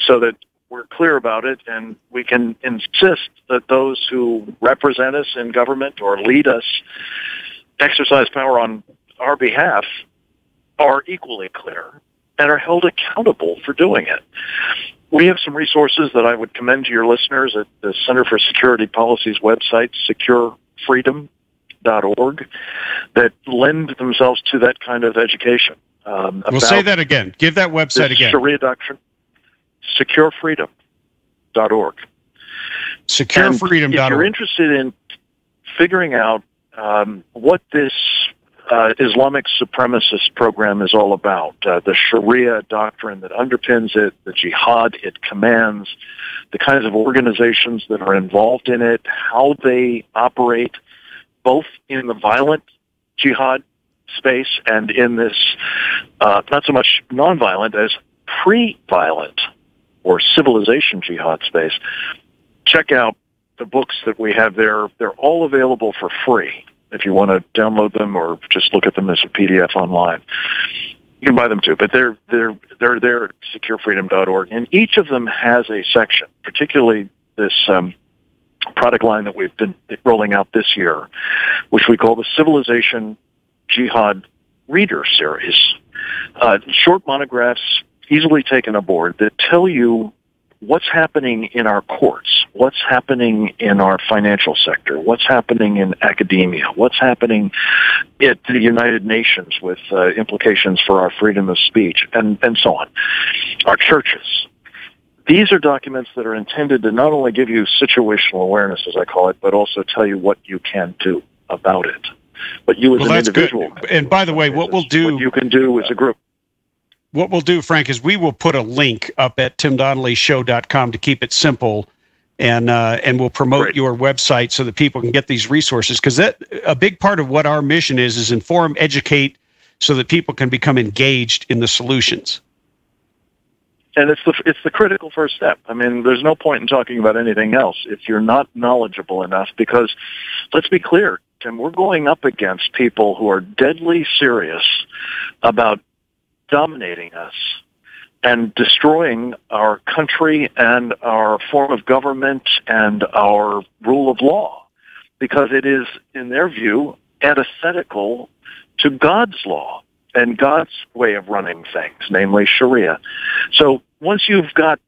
so that we're clear about it, and we can insist that those who represent us in government or lead us, exercise power on our behalf, are equally clear and are held accountable for doing it. We have some resources that I would commend to your listeners at the Center for Security Policy's website, securefreedom.org, that lend themselves to that kind of education. We'll say that again. Give that website again. Sharia doctrine. Securefreedom.org. Securefreedom.org. If you're interested in figuring out what this Islamic supremacist program is all about, the Sharia doctrine that underpins it, the jihad it commands, the kinds of organizations that are involved in it, how they operate both in the violent jihad space and in this not so much nonviolent as pre-violent or civilization jihad space, check out the books that we have there. They're all available for free if you want to download them or just look at them as a PDF online. You can buy them too, but they're there at securefreedom.org, and each of them has a section, particularly this product line that we've been rolling out this year, which we call the Civilization Jihad Reader Series. Short monographs, easily taken aboard, that tell you what's happening in our courts, what's happening in our financial sector, what's happening in academia, what's happening at the United Nations with implications for our freedom of speech, and so on. Our churches. These are documents that are intended to not only give you situational awareness, as I call it, but also tell you what you can do about it. But you as an individual. Good. And by the way, what we'll do... What you can do as a group. What we'll do, Frank, is we will put a link up at timdonnellyshow.com to keep it simple, and we'll promote your website so that people can get these resources, because that a big part of what our mission is inform, educate, so that people can become engaged in the solutions. And it's the critical first step. I mean, there's no point in talking about anything else if you're not knowledgeable enough, because let's be clear, Tim, we're going up against people who are deadly serious about dominating us and destroying our country and our form of government and our rule of law, because it is, in their view, antithetical to God's law and God's way of running things, namely Sharia. So once you've got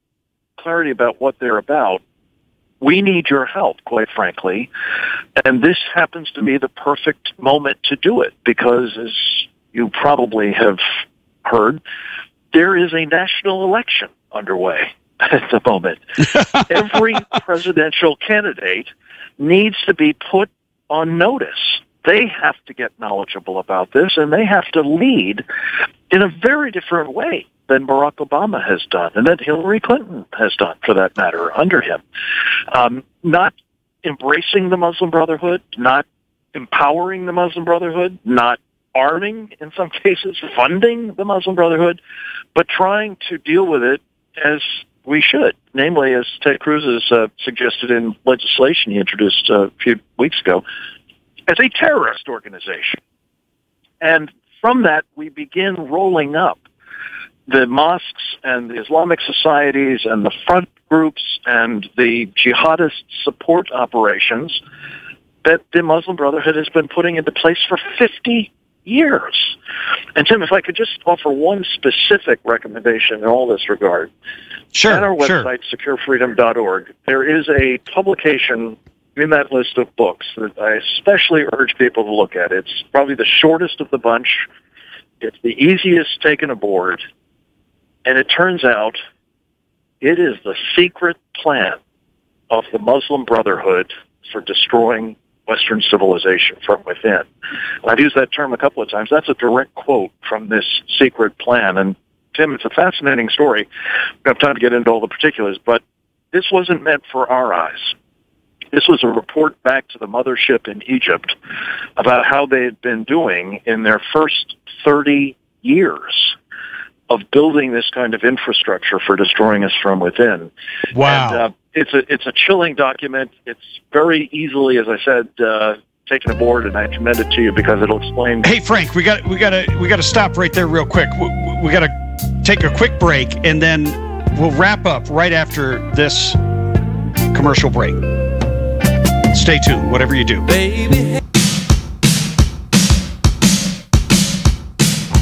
clarity about what they're about, we need your help, quite frankly, and this happens to be the perfect moment to do it, because, as you probably have heard, there is a national election underway at the moment. Every presidential candidate needs to be put on notice. They have to get knowledgeable about this, and they have to lead in a very different way than Barack Obama has done, and that Hillary Clinton has done, for that matter, under him. Not embracing the Muslim Brotherhood, not empowering the Muslim Brotherhood, not arming, in some cases, funding the Muslim Brotherhood, but trying to deal with it as we should, namely, as Ted Cruz has suggested in legislation he introduced a few weeks ago, as a terrorist organization. And from that, we begin rolling up the mosques and the Islamic societies and the front groups and the jihadist support operations that the Muslim Brotherhood has been putting into place for 50 years. And Tim, if I could just offer one specific recommendation in all this regard. Sure. At our website, securefreedom.org, there is a publication in that list of books that I especially urge people to look at. It's probably the shortest of the bunch. It's the easiest taken aboard. And it turns out it is the secret plan of the Muslim Brotherhood for destroying Western civilization from within. I've used that term a couple of times. That's a direct quote from this secret plan. And Tim, it's a fascinating story. We don't have time to get into all the particulars, but this wasn't meant for our eyes. This was a report back to the mothership in Egypt about how they had been doing in their first 30 years of building this kind of infrastructure for destroying us from within. Wow. And, it's a chilling document. It's very easily, as I said, taken aboard, and I commend it to you because it'll explain. Hey, Frank, we got to stop right there real quick. We got to take a quick break, and then we'll wrap up right after this commercial break. Stay tuned, whatever you do. Baby.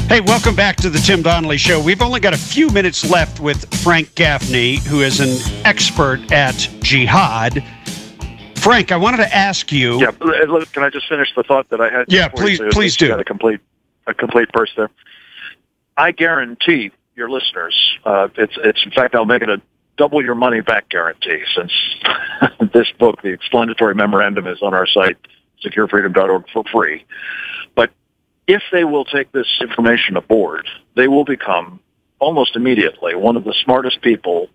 Hey, welcome back to the Tim Donnelly Show. We've only got a few minutes left with Frank Gaffney, who is an expert at jihad. Frank, I wanted to ask you... Yeah, can I just finish the thought that I had? Yeah, please do. Got a complete burst there. I guarantee your listeners, it's in fact, I'll make it a double your money back guarantee, since this book, the explanatory memorandum, is on our site, securefreedom.org, for free. But if they will take this information aboard, they will become almost immediately one of the smartest people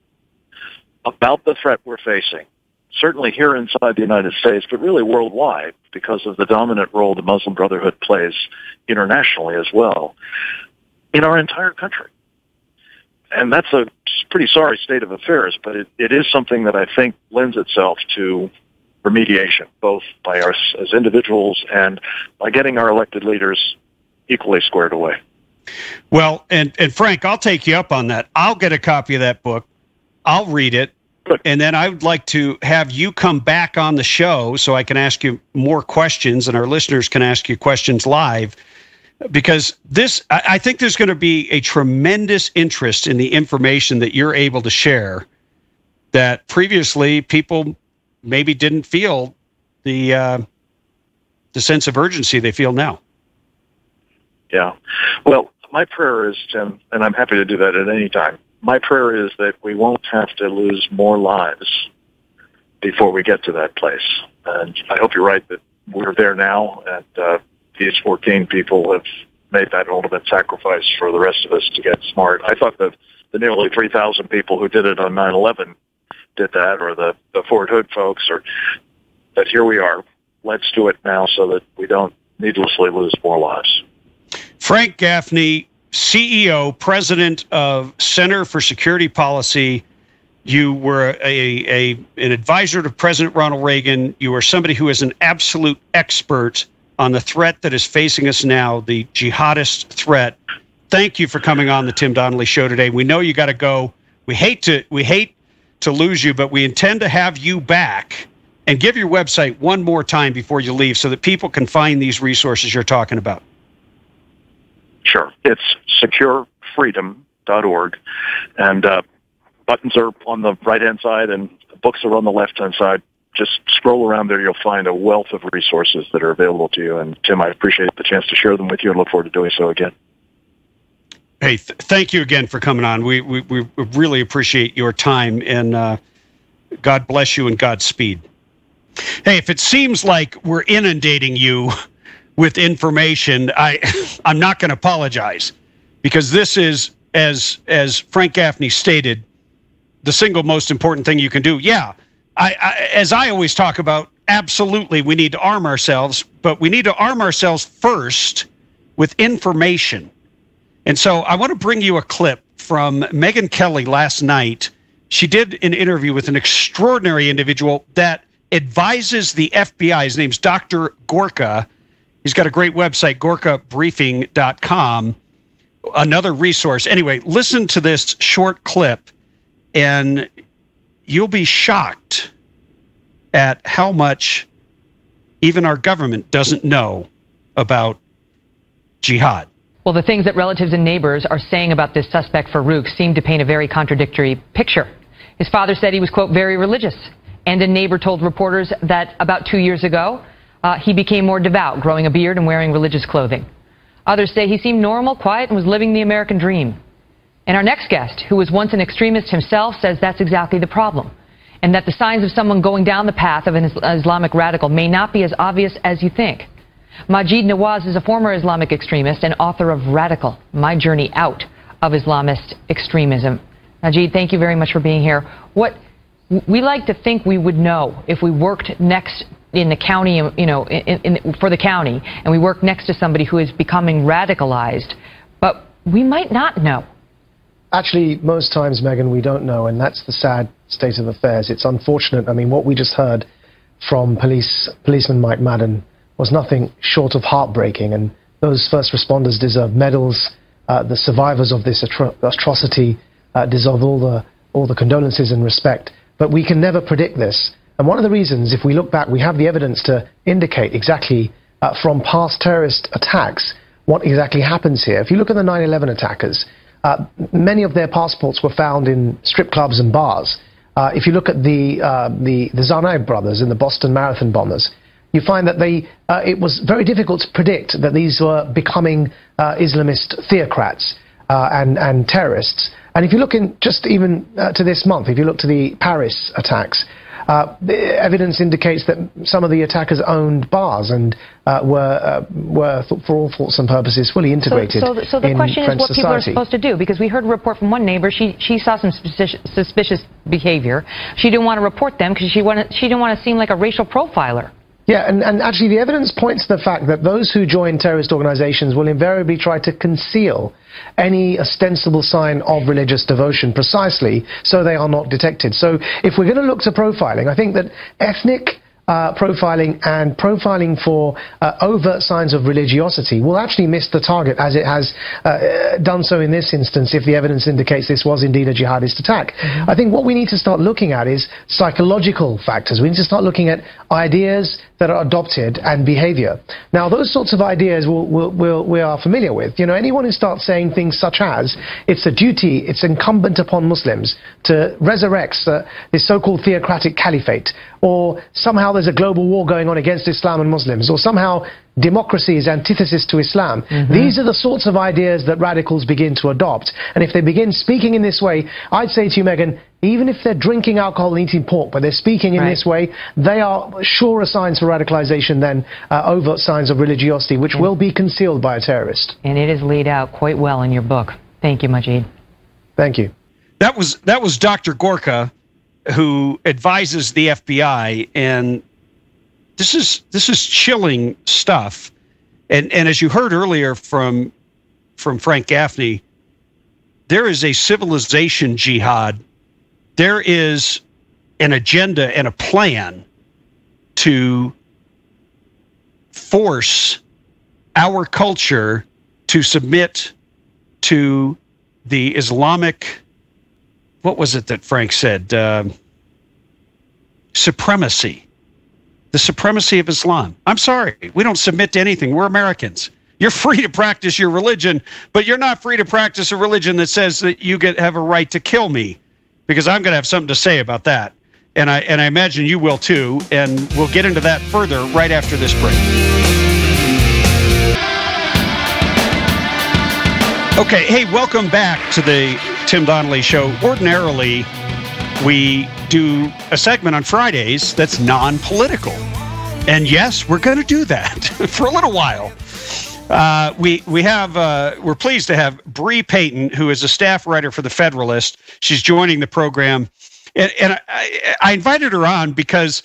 about the threat we're facing, certainly here inside the United States, but really worldwide, because of the dominant role the Muslim Brotherhood plays internationally as well, in our entire country. And that's a pretty sorry state of affairs, but it is something that I think lends itself to remediation, both by us as individuals and by getting our elected leaders equally squared away. Well, and Frank, I'll take you up on that. I'll get a copy of that book. I'll read it. Good. And then I would like to have you come back on the show so I can ask you more questions and our listeners can ask you questions live. Because I think there's going to be a tremendous interest in the information that you're able to share that previously people maybe didn't feel the sense of urgency they feel now. Yeah. Well, my prayer is, Tim, and I'm happy to do that at any time, my prayer is that we won't have to lose more lives before we get to that place. And I hope you're right that we're there now, and these 14 people have made that ultimate sacrifice for the rest of us to get smart. I thought that the nearly 3,000 people who did it on 9/11 did that, or the Fort Hood folks, but here we are. Let's do it now so that we don't needlessly lose more lives. Frank Gaffney, CEO, President of Center for Security Policy. You were an advisor to President Ronald Reagan. You are somebody who is an absolute expert on the threat that is facing us now, the jihadist threat. Thank you for coming on the Tim Donnelly Show today. We know you got to go. We hate to lose you, but we intend to have you back. And give your website one more time before you leave so that people can find these resources you're talking about. Sure. It's securefreedom.org. And buttons are on the right-hand side and books are on the left-hand side. Just scroll around there. You'll find a wealth of resources that are available to you. And, Tim, I appreciate the chance to share them with you and look forward to doing so again. Hey, thank you again for coming on. We really appreciate your time, and God bless you and Godspeed. Hey, if it seems like we're inundating you with information, I'm not going to apologize, because this is, as Frank Gaffney stated, the single most important thing you can do. Yeah, as I always talk about, absolutely we need to arm ourselves, but we need to arm ourselves first with information. And so I want to bring you a clip from Megyn Kelly last night. She did an interview with an extraordinary individual that advises the FBI. His name's Dr. Gorka. He's got a great website, gorkabriefing.com. another resource. Anyway, listen to this short clip, and you'll be shocked at how much even our government doesn't know about jihad. Well, the things that relatives and neighbors are saying about this suspect Farouk seem to paint a very contradictory picture. His father said he was, quote, very religious. And a neighbor told reporters that about 2 years ago, he became more devout, growing a beard and wearing religious clothing. Others say he seemed normal, quiet, and was living the American dream. And our next guest, who was once an extremist himself, says that's exactly the problem, and that the signs of someone going down the path of an Islamic radical may not be as obvious as you think. Maajid Nawaz is a former Islamic extremist and author of Radical, My Journey Out of Islamist Extremism. Maajid, thank you very much for being here. What we like to think we would know if we worked next in the county, you know, for the county, and we work next to somebody who is becoming radicalized, but we might not know. Actually, most times, Megan, we don't know, and that's the sad state of affairs. It's unfortunate. I mean, what we just heard from policeman Mike Madden was nothing short of heartbreaking, and those first responders deserve medals. The survivors of this atrocity deserve all the condolences and respect. But we can never predict this. And one of the reasons, if we look back, we have the evidence to indicate exactly from past terrorist attacks what exactly happens here. If you look at the 9/11 attackers, many of their passports were found in strip clubs and bars. If you look at the Tsarnaev brothers and the Boston Marathon bombers, you find that it was very difficult to predict that these were becoming Islamist theocrats and terrorists. And if you look in just even to this month, if you look to the Paris attacks, the evidence indicates that some of the attackers owned bars and were, for all thoughts and purposes, fully integrated in French society. So the question is what people are supposed to do, because we heard a report from one neighbor. She saw some suspicious behavior. She didn't want to report them because she didn't want to seem like a racial profiler. Yeah, and actually the evidence points to the fact that those who join terrorist organizations will invariably try to conceal any ostensible sign of religious devotion precisely so they are not detected. So if we're going to look to profiling, I think that ethnic profiling and profiling for overt signs of religiosity will actually miss the target, as it has done so in this instance, if the evidence indicates this was indeed a jihadist attack. Mm-hmm. I think what we need to start looking at is psychological factors. We need to start looking at ideas that are adopted and behavior. Now, those sorts of ideas we are familiar with. You know, anyone who starts saying things such as it's a duty, it's incumbent upon Muslims to resurrect this so-called theocratic caliphate, or somehow there's a global war going on against Islam and Muslims, or somehow democracy is antithesis to Islam. Mm-hmm. These are the sorts of ideas that radicals begin to adopt. And if they begin speaking in this way, I'd say to you, Megan, even if they're drinking alcohol and eating pork, but they're speaking in this way, they are surer signs for radicalization than overt signs of religiosity, which will be concealed by a terrorist. And it is laid out quite well in your book. Thank you, Maajid. Thank you. That was Dr. Gorka, who advises the FBI, and this is chilling stuff. And as you heard earlier from Frank Gaffney, there is a civilization jihad. There is an agenda and a plan to force our culture to submit to the Islamic, what was it that Frank said? Supremacy. The supremacy of Islam. I'm sorry, we don't submit to anything. We're Americans. You're free to practice your religion, but you're not free to practice a religion that says that you have a right to kill me, because I'm going to have something to say about that. And I imagine you will too, and we'll get into that further right after this break. Okay, hey, welcome back to the Tim Donnelly Show. Ordinarily, we do a segment on Fridays that's non-political. And yes, we're going to do that for a little while. We're pleased to have Bree Payton, who is a staff writer for The Federalist. She's joining the program. And I invited her on because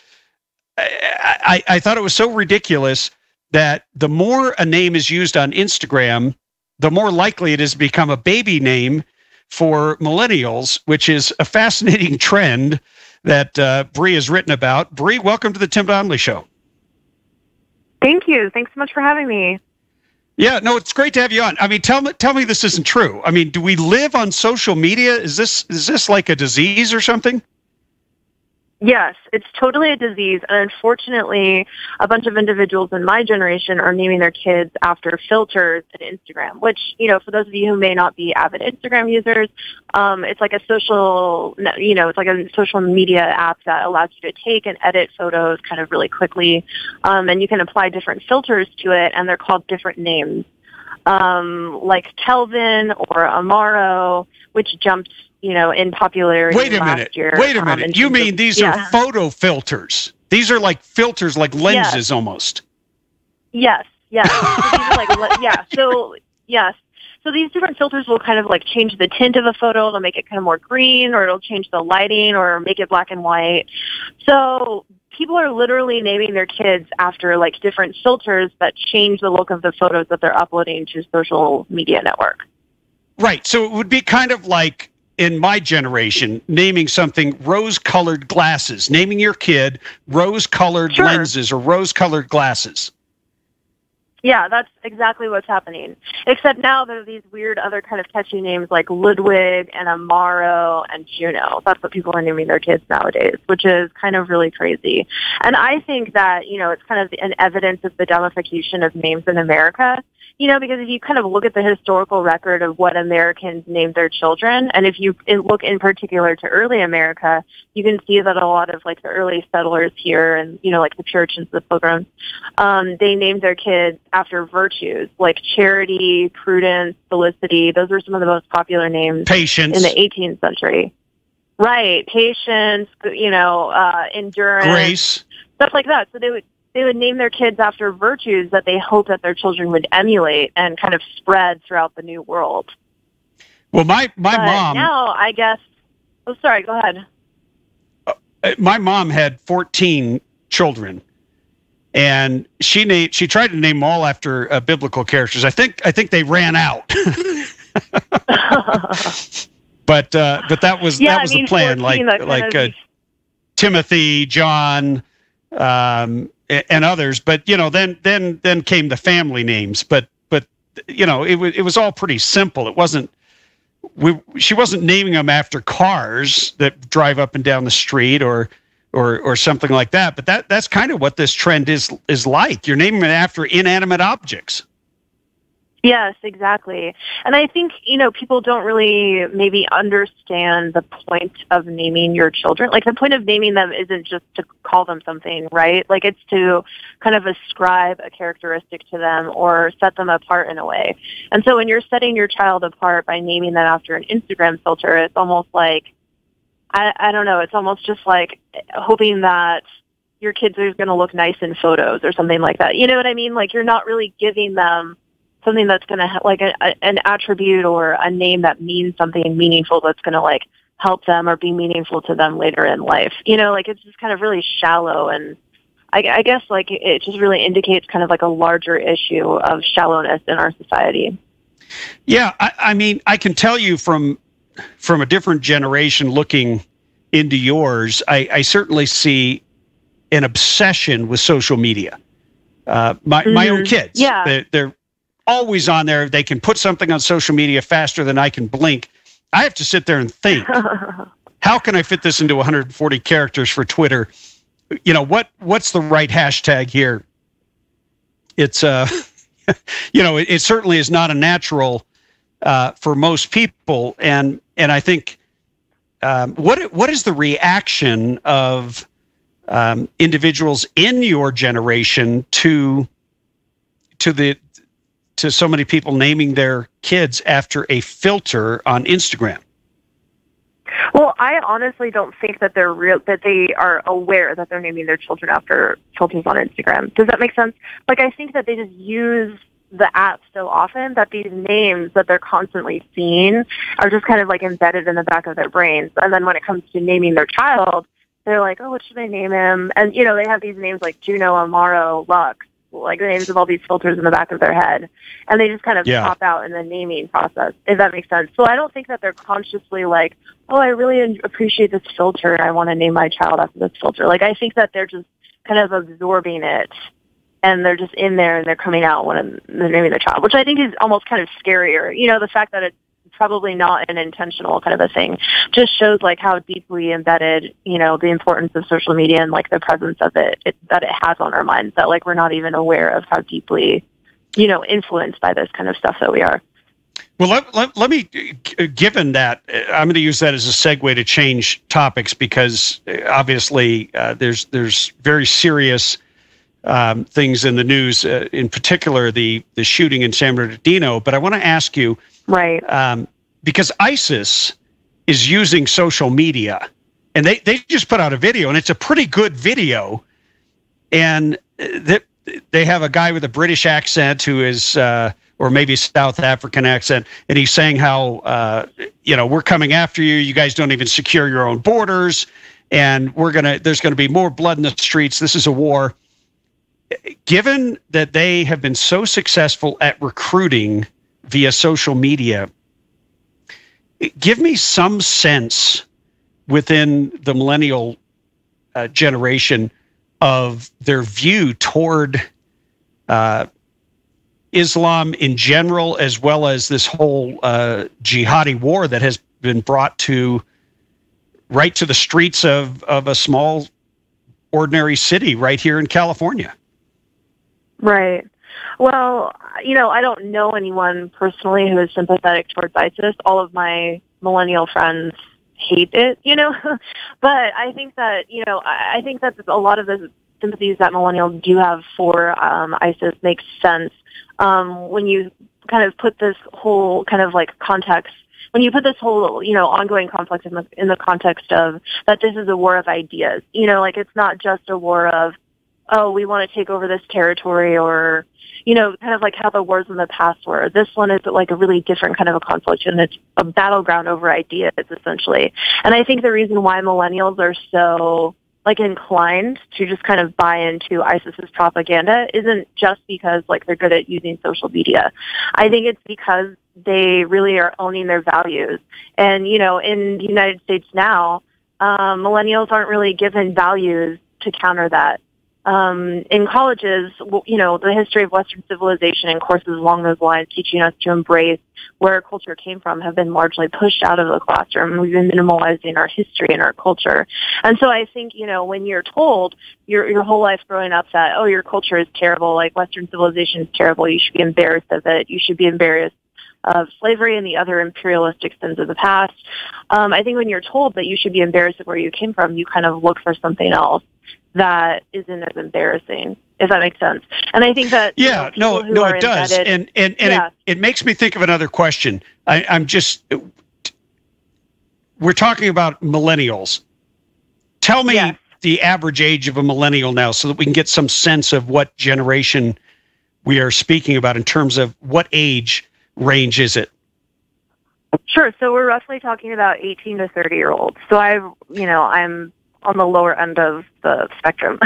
I thought it was so ridiculous that the more a name is used on Instagram, the more likely it is to become a baby name for millennials, which is a fascinating trend that Bree has written about. Bree, welcome to the Tim Donnelly Show. Thank you. Thanks so much for having me. Yeah, no, it's great to have you on. I mean, tell me this isn't true. I mean, do we live on social media? Is this like a disease or something? Yes, it's totally a disease, and unfortunately, a bunch of individuals in my generation are naming their kids after filters in Instagram, which, for those of you who may not be avid Instagram users, it's like a social, it's like a social media app that allows you to take and edit photos kind of really quickly, and you can apply different filters to it, and they're called different names, like Kelvin or Amaro, which jumped in popularity last year. Wait a minute. You mean these are photo filters? These are like filters, like lenses almost. Yes. So these are like, So these different filters will kind of like change the tint of a photo. It'll make it kind of more green, or it'll change the lighting, or make it black and white. So people are literally naming their kids after like different filters that change the look of the photos that they're uploading to social media network. Right. So it would be kind of like, in my generation, naming something rose-colored glasses, naming your kid rose-colored lenses or rose-colored glasses. Yeah, that's exactly what's happening. Except now there are these weird other kind of catchy names like Ludwig and Amaro and Juno. That's what people are naming their kids nowadays, which is kind of really crazy. And I think that, it's kind of an evidence of the dumbification of names in America. Because if you kind of look at the historical record of what Americans named their children, and if you look in particular to early America, you can see that a lot of like the early settlers here and, like the Puritans, the Pilgrims, they named their kids after virtues like charity, prudence, felicity. Those were some of the most popular names Patience. In the 18th century. Right. Patience, endurance. Grace. Stuff like that. So they would name their kids after virtues that they hope that their children would emulate and kind of spread throughout the new world. Well, my mom... now, I guess... Oh, sorry, go ahead. My mom had 14 children, and she tried to name them all after biblical characters. I think they ran out. But that was the plan, 14, like Timothy, John... and others, but then came the family names. But it was all pretty simple. It wasn't. She wasn't naming them after cars that drive up and down the street or something like that. But that's kind of what this trend is like. You're naming it after inanimate objects. Yes, exactly. And I think, people don't really maybe understand the point of naming your children. Like, the point of naming them isn't just to call them something, right? Like, it's to kind of ascribe a characteristic to them or set them apart in a way. And so when you're setting your child apart by naming them after an Instagram filter, it's almost like, I don't know, it's almost just like hoping that your kids are going to look nice in photos or something like that. You know what I mean? Like, you're not really giving them something that's going to like an attribute or a name that means something meaningful that's going to like help them or be meaningful to them later in life. Like it's just kind of really shallow, and I guess like it just really indicates kind of like a larger issue of shallowness in our society. Yeah, I mean, I can tell you from a different generation looking into yours, I certainly see an obsession with social media. My own kids, they're always on there. They can put something on social media faster than I can blink. I have to sit there and think, how can I fit this into 140 characters for Twitter? What's the right hashtag here? It's, it certainly is not a natural for most people. And I think, what is the reaction of individuals in your generation to so many people naming their kids after a filter on Instagram? Well, I honestly don't think that that they are aware that they're naming their children after filters on Instagram. Does that make sense? Like, I think that they just use the app so often that these names that they're constantly seeing are just kind of like embedded in the back of their brains. And then when it comes to naming their child, they're like, oh, what should I name him? And, they have these names like Juno, Amaro, Lux, like the names of all these filters in the back of their head. And they just kind of pop out in the naming process, if that makes sense. So I don't think that they're consciously like, oh, I really appreciate this filter. I want to name my child after this filter. Like, I think that they're just kind of absorbing it and they're just in there and they're coming out when they're naming their child, which I think is almost kind of scarier. You know, the fact that it's probably not an intentional kind of a thing just shows like how deeply embedded, you know, the importance of social media and like the presence of it that it has on our minds, that like we're not even aware of how deeply, you know, influenced by this kind of stuff that we are. Well, let me, given that, I'm going to use that as a segue to change topics, because obviously there's very serious things in the news, in particular the shooting in San Bernardino. But I want to ask you, right? Because ISIS is using social media, and they just put out a video, and it's a pretty good video, and they have a guy with a British accent who is, or maybe a South African accent, and he's saying how, you know, we're coming after you. You guys don't even secure your own borders, and there's gonna be more blood in the streets. This is a war. Given that they have been so successful at recruiting via social media, give me some sense within the millennial generation of their view toward Islam in general, as well as this whole jihadi war that has been brought right to the streets of a small, ordinary city right here in California. Right. Well, you know, I don't know anyone personally who is sympathetic towards ISIS. All of my millennial friends hate it, you know. But I think that, you know, I think that a lot of the sympathies that millennials do have for ISIS makes sense when you kind of put this whole kind of like context, when you put this whole, you know, ongoing conflict in the context of that this is a war of ideas. You know, like it's not just a war of, oh, we want to take over this territory, or, you know, kind of like how the wars in the past were. This one is like a really different kind of a conflict, and it's a battleground over ideas, essentially. And I think the reason why millennials are so like inclined to just kind of buy into ISIS's propaganda isn't just because like they're good at using social media. I think it's because they really are owning their values. And, you know, in the United States now, millennials aren't really given values to counter that. In colleges, you know, the history of Western civilization and courses along those lines teaching us to embrace where our culture came from have been largely pushed out of the classroom. We've been minimalizing our history and our culture. And so I think, you know, when you're told your whole life growing up that, oh, your culture is terrible, like Western civilization is terrible, you should be embarrassed of it, you should be embarrassed of slavery and the other imperialistic sins of the past. I think when you're told that you should be embarrassed of where you came from, you kind of look for something else that isn't as embarrassing, if that makes sense. And I think that it does, and it makes me think of another question. We're talking about millennials. Tell me the average age of a millennial now, so that we can get some sense of what generation we are speaking about in terms of what age range is it. Sure. So we're roughly talking about 18 to 30-year-olds. So I'm on the lower end of the spectrum,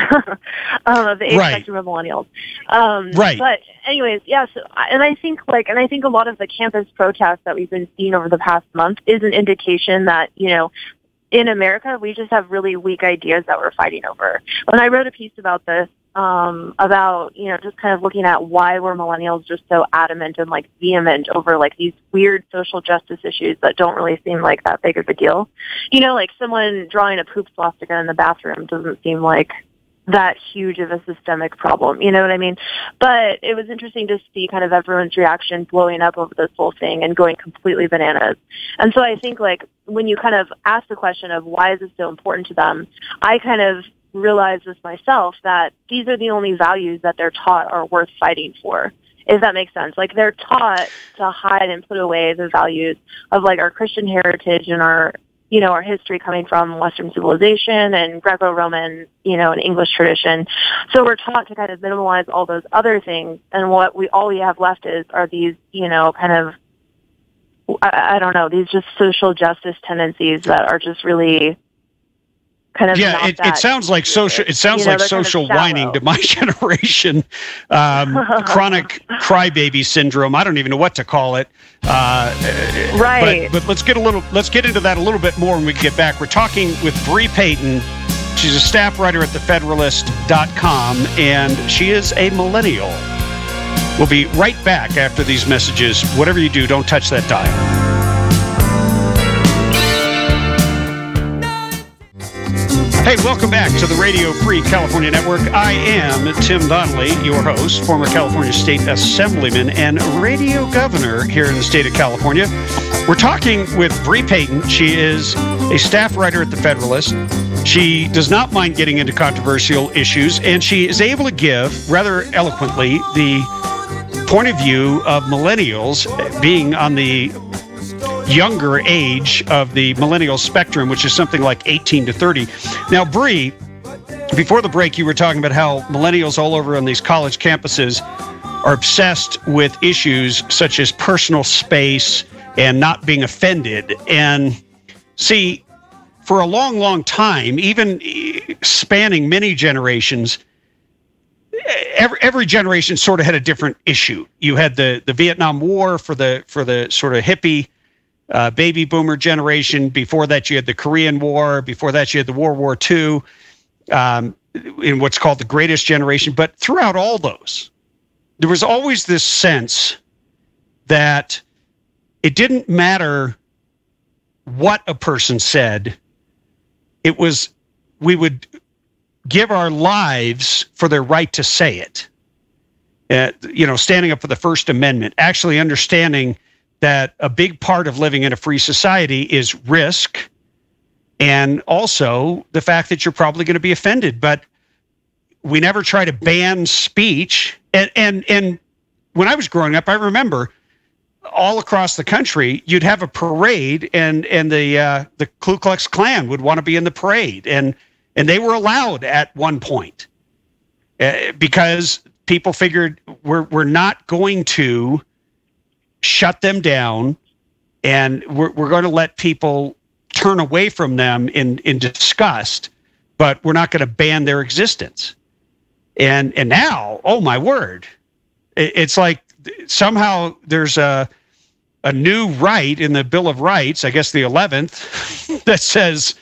of the age spectrum of millennials. Right. But anyways, yes. And I think a lot of the campus protests that we've been seeing over the past month is an indication that, you know, in America, we just have really weak ideas that we're fighting over. When I wrote a piece about this, about, you know, just kind of looking at why were millennials just so adamant and like vehement over like these weird social justice issues that don't really seem like that big of a deal. You know, like someone drawing a poop swastika in the bathroom doesn't seem like that huge of a systemic problem. You know what I mean? But it was interesting to see kind of everyone's reaction blowing up over this whole thing and going completely bananas. And so I think like when you kind of ask the question of why is this so important to them, I kind of realized this myself, that these are the only values that they're taught are worth fighting for, if that makes sense. Like they're taught to hide and put away the values of like our Christian heritage and our, you know, our history coming from Western civilization and Greco-Roman, you know, and English tradition. So we're taught to kind of minimize all those other things, and what all we have left are these, you know, kind of, I don't know, these just social justice tendencies that are just really kind of it sounds like social. It sounds like social whining to my generation. Chronic crybaby syndrome. I don't even know what to call it. Right. But let's get into that a little bit more when we get back. We're talking with Bree Payton. She's a staff writer at thefederalist.com, and she is a millennial. We'll be right back after these messages. Whatever you do, don't touch that dial. Hey, welcome back to the Radio Free California Network. I am Tim Donnelly, your host, former California State Assemblyman and radio governor here in the state of California. We're talking with Bree Payton. She is a staff writer at The Federalist. She does not mind getting into controversial issues, and she is able to give, rather eloquently, the point of view of millennials being on the younger age of the millennial spectrum, which is something like 18 to 30. Now, Bree, before the break, you were talking about how millennials all over on these college campuses are obsessed with issues such as personal space and not being offended. And see, for a long, long time, even spanning many generations, every generation sort of had a different issue. You had the Vietnam War for the sort of hippie baby boomer generation. Before that, you had the Korean War. Before that, you had the World War II, in what's called the Greatest Generation. But throughout all those, there was always this sense that it didn't matter what a person said. It was, we would give our lives for their right to say it. Standing up for the First Amendment, actually understanding that a big part of living in a free society is risk, and also the fact that you're probably going to be offended. But we never try to ban speech. And when I was growing up, I remember all across the country, you'd have a parade, and the Ku Klux Klan would want to be in the parade, and they were allowed at one point because people figured we're not going to shut them down, and we're going to let people turn away from them in disgust, but we're not going to ban their existence. And now, oh my word, it's like somehow there's a new right in the Bill of Rights, I guess the 11th, that says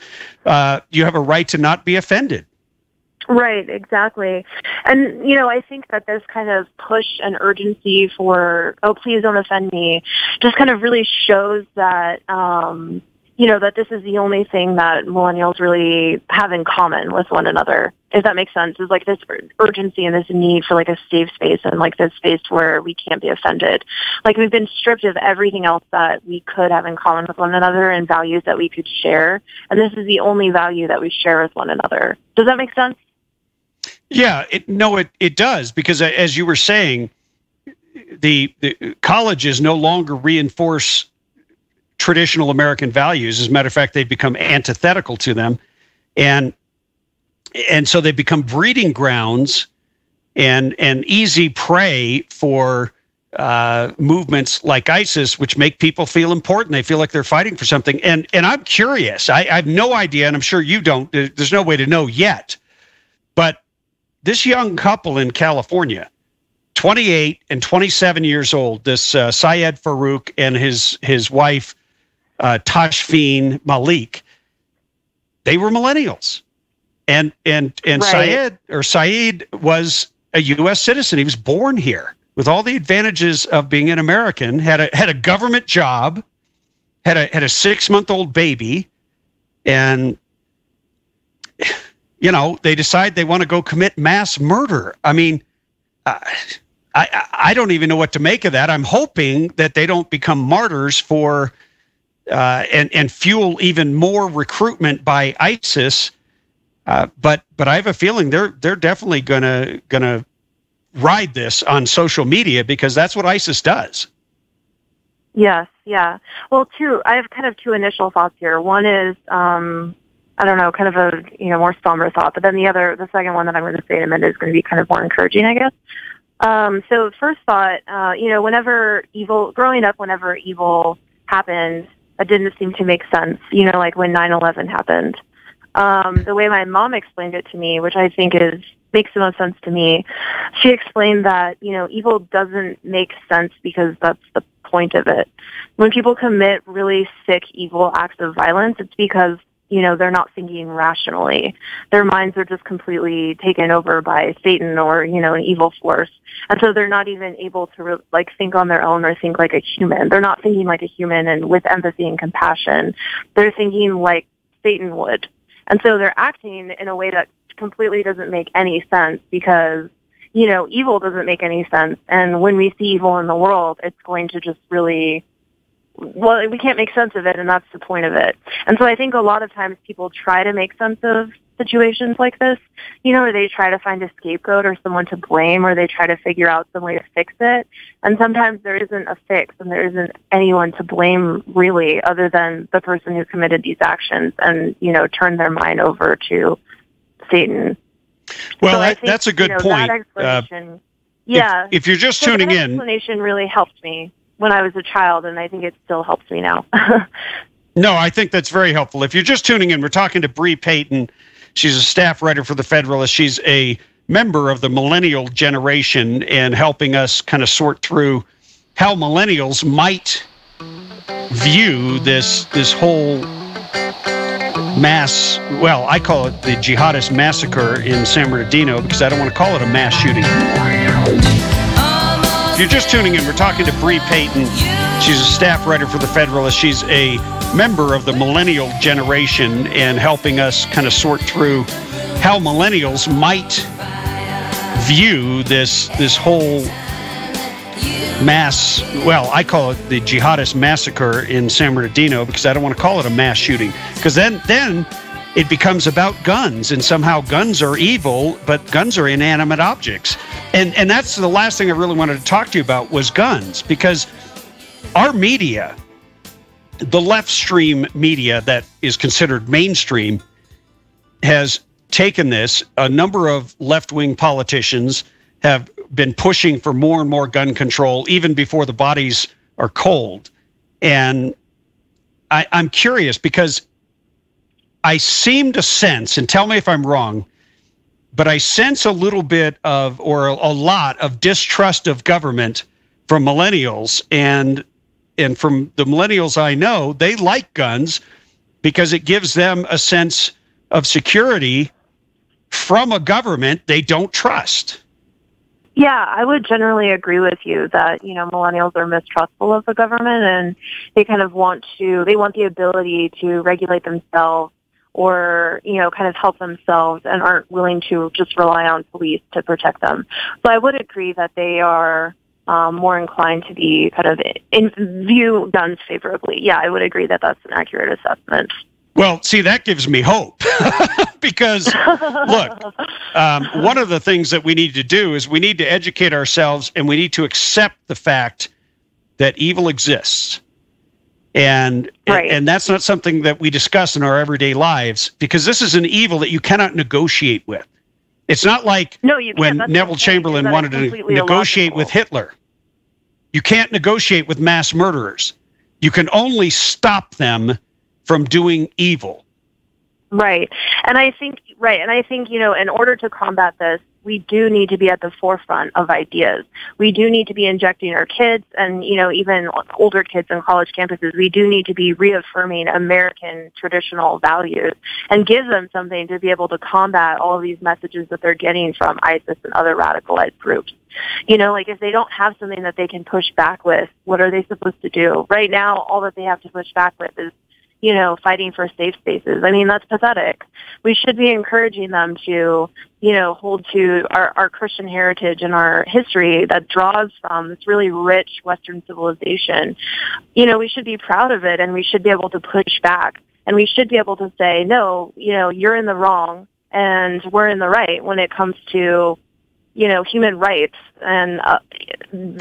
you have a right to not be offended. Right, exactly. And, I think that this kind of push and urgency for, oh, please don't offend me, just kind of really shows that, that this is the only thing that millennials really have in common with one another, if that makes sense, is like this urgency and this need for like a safe space and like this space where we can't be offended. Like we've been stripped of everything else that we could have in common with one another and values that we could share. And this is the only value that we share with one another. Does that make sense? Yeah, it does, because as you were saying, the colleges no longer reinforce traditional American values. As a matter of fact, they've become antithetical to them, and so they become breeding grounds and easy prey for movements like ISIS, which make people feel important. They feel like they're fighting for something. And I'm curious. I have no idea, and I'm sure you don't. There's no way to know yet, but this young couple in California, 28 and 27 years old, this Syed Farouk and his wife, Tashfeen Malik, they were millennials. And right. Syed was a U.S. citizen. He was born here with all the advantages of being an American, had a government job, had a 6-month-old baby, and they decide they want to go commit mass murder. I mean, I don't even know what to make of that. I'm hoping that they don't become martyrs for and fuel even more recruitment by ISIS. But I have a feeling they're definitely gonna ride this on social media, because that's what ISIS does. Yes, yeah. Well, I have kind of two initial thoughts here. One is, I don't know, kind of a more somber thought, but then the second one that I'm going to say in a minute is going to be kind of more encouraging, I guess. So first thought, growing up, whenever evil happened, it didn't seem to make sense. Like when 9/11 happened. The way my mom explained it to me, which I think makes the most sense to me, she explained that, evil doesn't make sense because that's the point of it. When people commit really sick, evil acts of violence, it's because they're not thinking rationally. Their minds are just completely taken over by Satan or, an evil force. And so they're not even able to think on their own or think like a human. They're not thinking like a human and with empathy and compassion. They're thinking like Satan would. And so they're acting in a way that completely doesn't make any sense because, evil doesn't make any sense. And when we see evil in the world, it's going to just really, we can't make sense of it, and that's the point of it. And so I think a lot of times people try to make sense of situations like this, or they try to find a scapegoat or someone to blame, or they try to figure out some way to fix it. And sometimes there isn't a fix, and there isn't anyone to blame really other than the person who committed these actions and, turned their mind over to Satan. Well, so that's a good point. That explanation, if you're just tuning that in, explanation really helped me when I was a child, and I think it still helps me now. No, I think that's very helpful. If you're just tuning in, we're talking to Bree Payton. She's a staff writer for The Federalist. She's a member of the millennial generation and helping us kind of sort through how millennials might view this whole mass, well, I call it the jihadist massacre in San Bernardino because I don't want to call it a mass shooting. If you're just tuning in, we're talking to Bree Payton. She's a staff writer for The Federalist. She's a member of the millennial generation and helping us kind of sort through how millennials might view this whole mass, well, I call it the jihadist massacre in San Bernardino because I don't want to call it a mass shooting because then it becomes about guns, and somehow guns are evil, but guns are inanimate objects. And that's the last thing I really wanted to talk to you about was guns, because our media, the left stream media that is considered mainstream, has taken this. A number of left-wing politicians have been pushing for more and more gun control even before the bodies are cold. And I'm curious because I seem to sense, and tell me if I'm wrong, but I sense a little bit of, or a lot of distrust of government from millennials. And from the millennials I know, they like guns because it gives them a sense of security from a government they don't trust. Yeah, I would generally agree with you that, millennials are mistrustful of the government, and they kind of want the ability to regulate themselves or, kind of help themselves and aren't willing to just rely on police to protect them. So I would agree that they are more inclined to be kind of view guns favorably. Yeah, I would agree that that's an accurate assessment. Well, see, that gives me hope because, look, one of the things that we need to do is we need to educate ourselves and we need to accept the fact that evil exists. And that's not something that we discuss in our everyday lives because this is an evil that you cannot negotiate with. It's not like when Neville Chamberlain wanted to negotiate with Hitler. You can't negotiate with mass murderers. You can only stop them from doing evil. Right. And I think, in order to combat this, we do need to be at the forefront of ideas. We do need to be injecting our kids and, even older kids in college campuses. We do need to be reaffirming American traditional values and give them something to be able to combat all of these messages that they're getting from ISIS and other radicalized groups. If they don't have something that they can push back with, what are they supposed to do? Right now, all that they have to push back with is fighting for safe spaces. I mean, that's pathetic. We should be encouraging them to, hold to our Christian heritage and our history that draws from this really rich Western civilization. We should be proud of it, and we should be able to push back. And we should be able to say, no, you're in the wrong, and we're in the right when it comes to, human rights and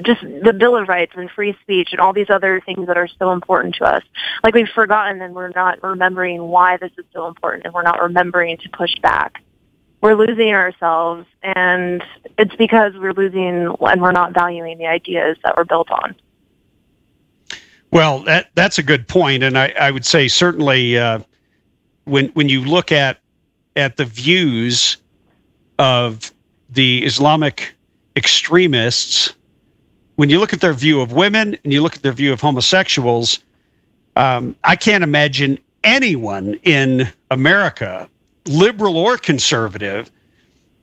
just the Bill of Rights and free speech and all these other things that are so important to us. Like we've forgotten and we're not remembering why this is so important, and we're not remembering to push back. We're losing ourselves, and it's because we're losing and we're not valuing the ideas that we're built on. Well, that's a good point, and I would say certainly when you look at the views of the Islamic extremists, when you look at their view of women and you look at their view of homosexuals, I can't imagine anyone in America, liberal or conservative,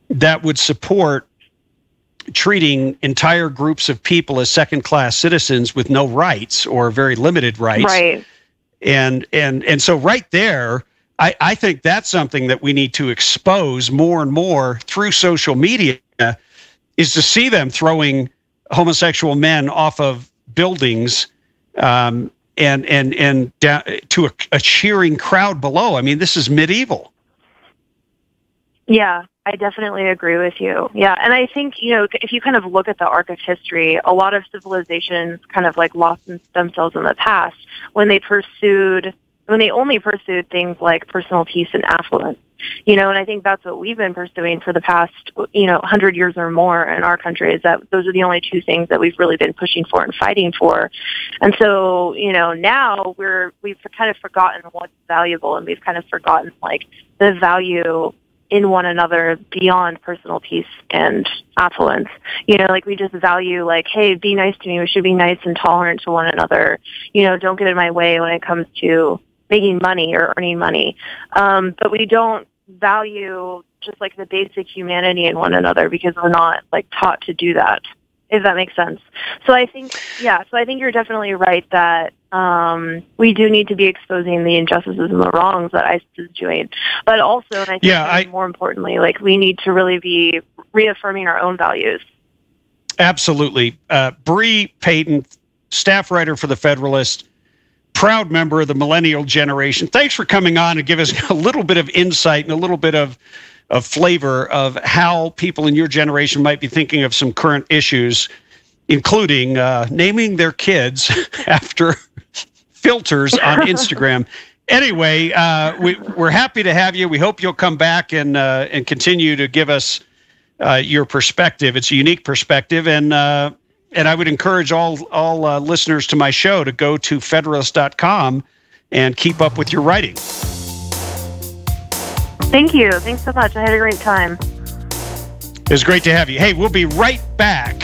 that would support treating entire groups of people as second-class citizens with no rights or very limited rights. Right. And so right there, I think that's something that we need to expose more and more through social media, is to see them throwing homosexual men off of buildings and down to a cheering crowd below. I mean, this is medieval. Yeah, I definitely agree with you. Yeah, and I think, if you kind of look at the arc of history, a lot of civilizations kind of like lost themselves in the past when they only pursued things like personal peace and affluence. And I think that's what we've been pursuing for the past, 100 years or more in our country, is that those are the only two things that we've really been pushing for and fighting for. And so, now we've kind of forgotten what's valuable, and we've kind of forgotten like the value in one another beyond personal peace and affluence. Like we just value like, hey, be nice to me. We should be nice and tolerant to one another. Don't get in my way when it comes to making money or earning money. But we don't value just like the basic humanity in one another because we're not like taught to do that, if that makes sense. So I think you're definitely right that we do need to be exposing the injustices and the wrongs that ISIS is doing. But also, and I think more importantly, like we need to really be reaffirming our own values. Absolutely. Bree Payton, staff writer for The Federalist, proud member of the millennial generation. Thanks for coming on and give us a little bit of insight and a little bit of flavor of how people in your generation might be thinking of some current issues, including naming their kids after filters on Instagram. Anyway, we're happy to have you. We hope you'll come back and continue to give us your perspective. It's a unique perspective, and I would encourage all listeners to my show to go to Federalist.com and keep up with your writing. Thank you. Thanks so much. I had a great time. It was great to have you. Hey, we'll be right back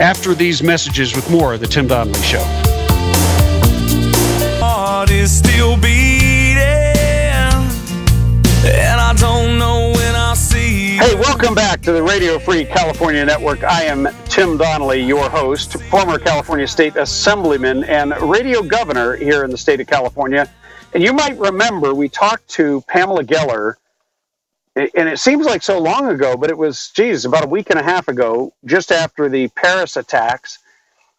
after these messages with more of the Tim Donnelly Show. Heart is still beating, and I don't know when I'll see you. Hey, welcome back to the Radio Free California Network. I am Tim Donnelly, your host, former California State Assemblyman and radio governor here in the state of California. And you might remember we talked to Pamela Geller, and it seems like so long ago, but it was, about a week and a half ago, just after the Paris attacks.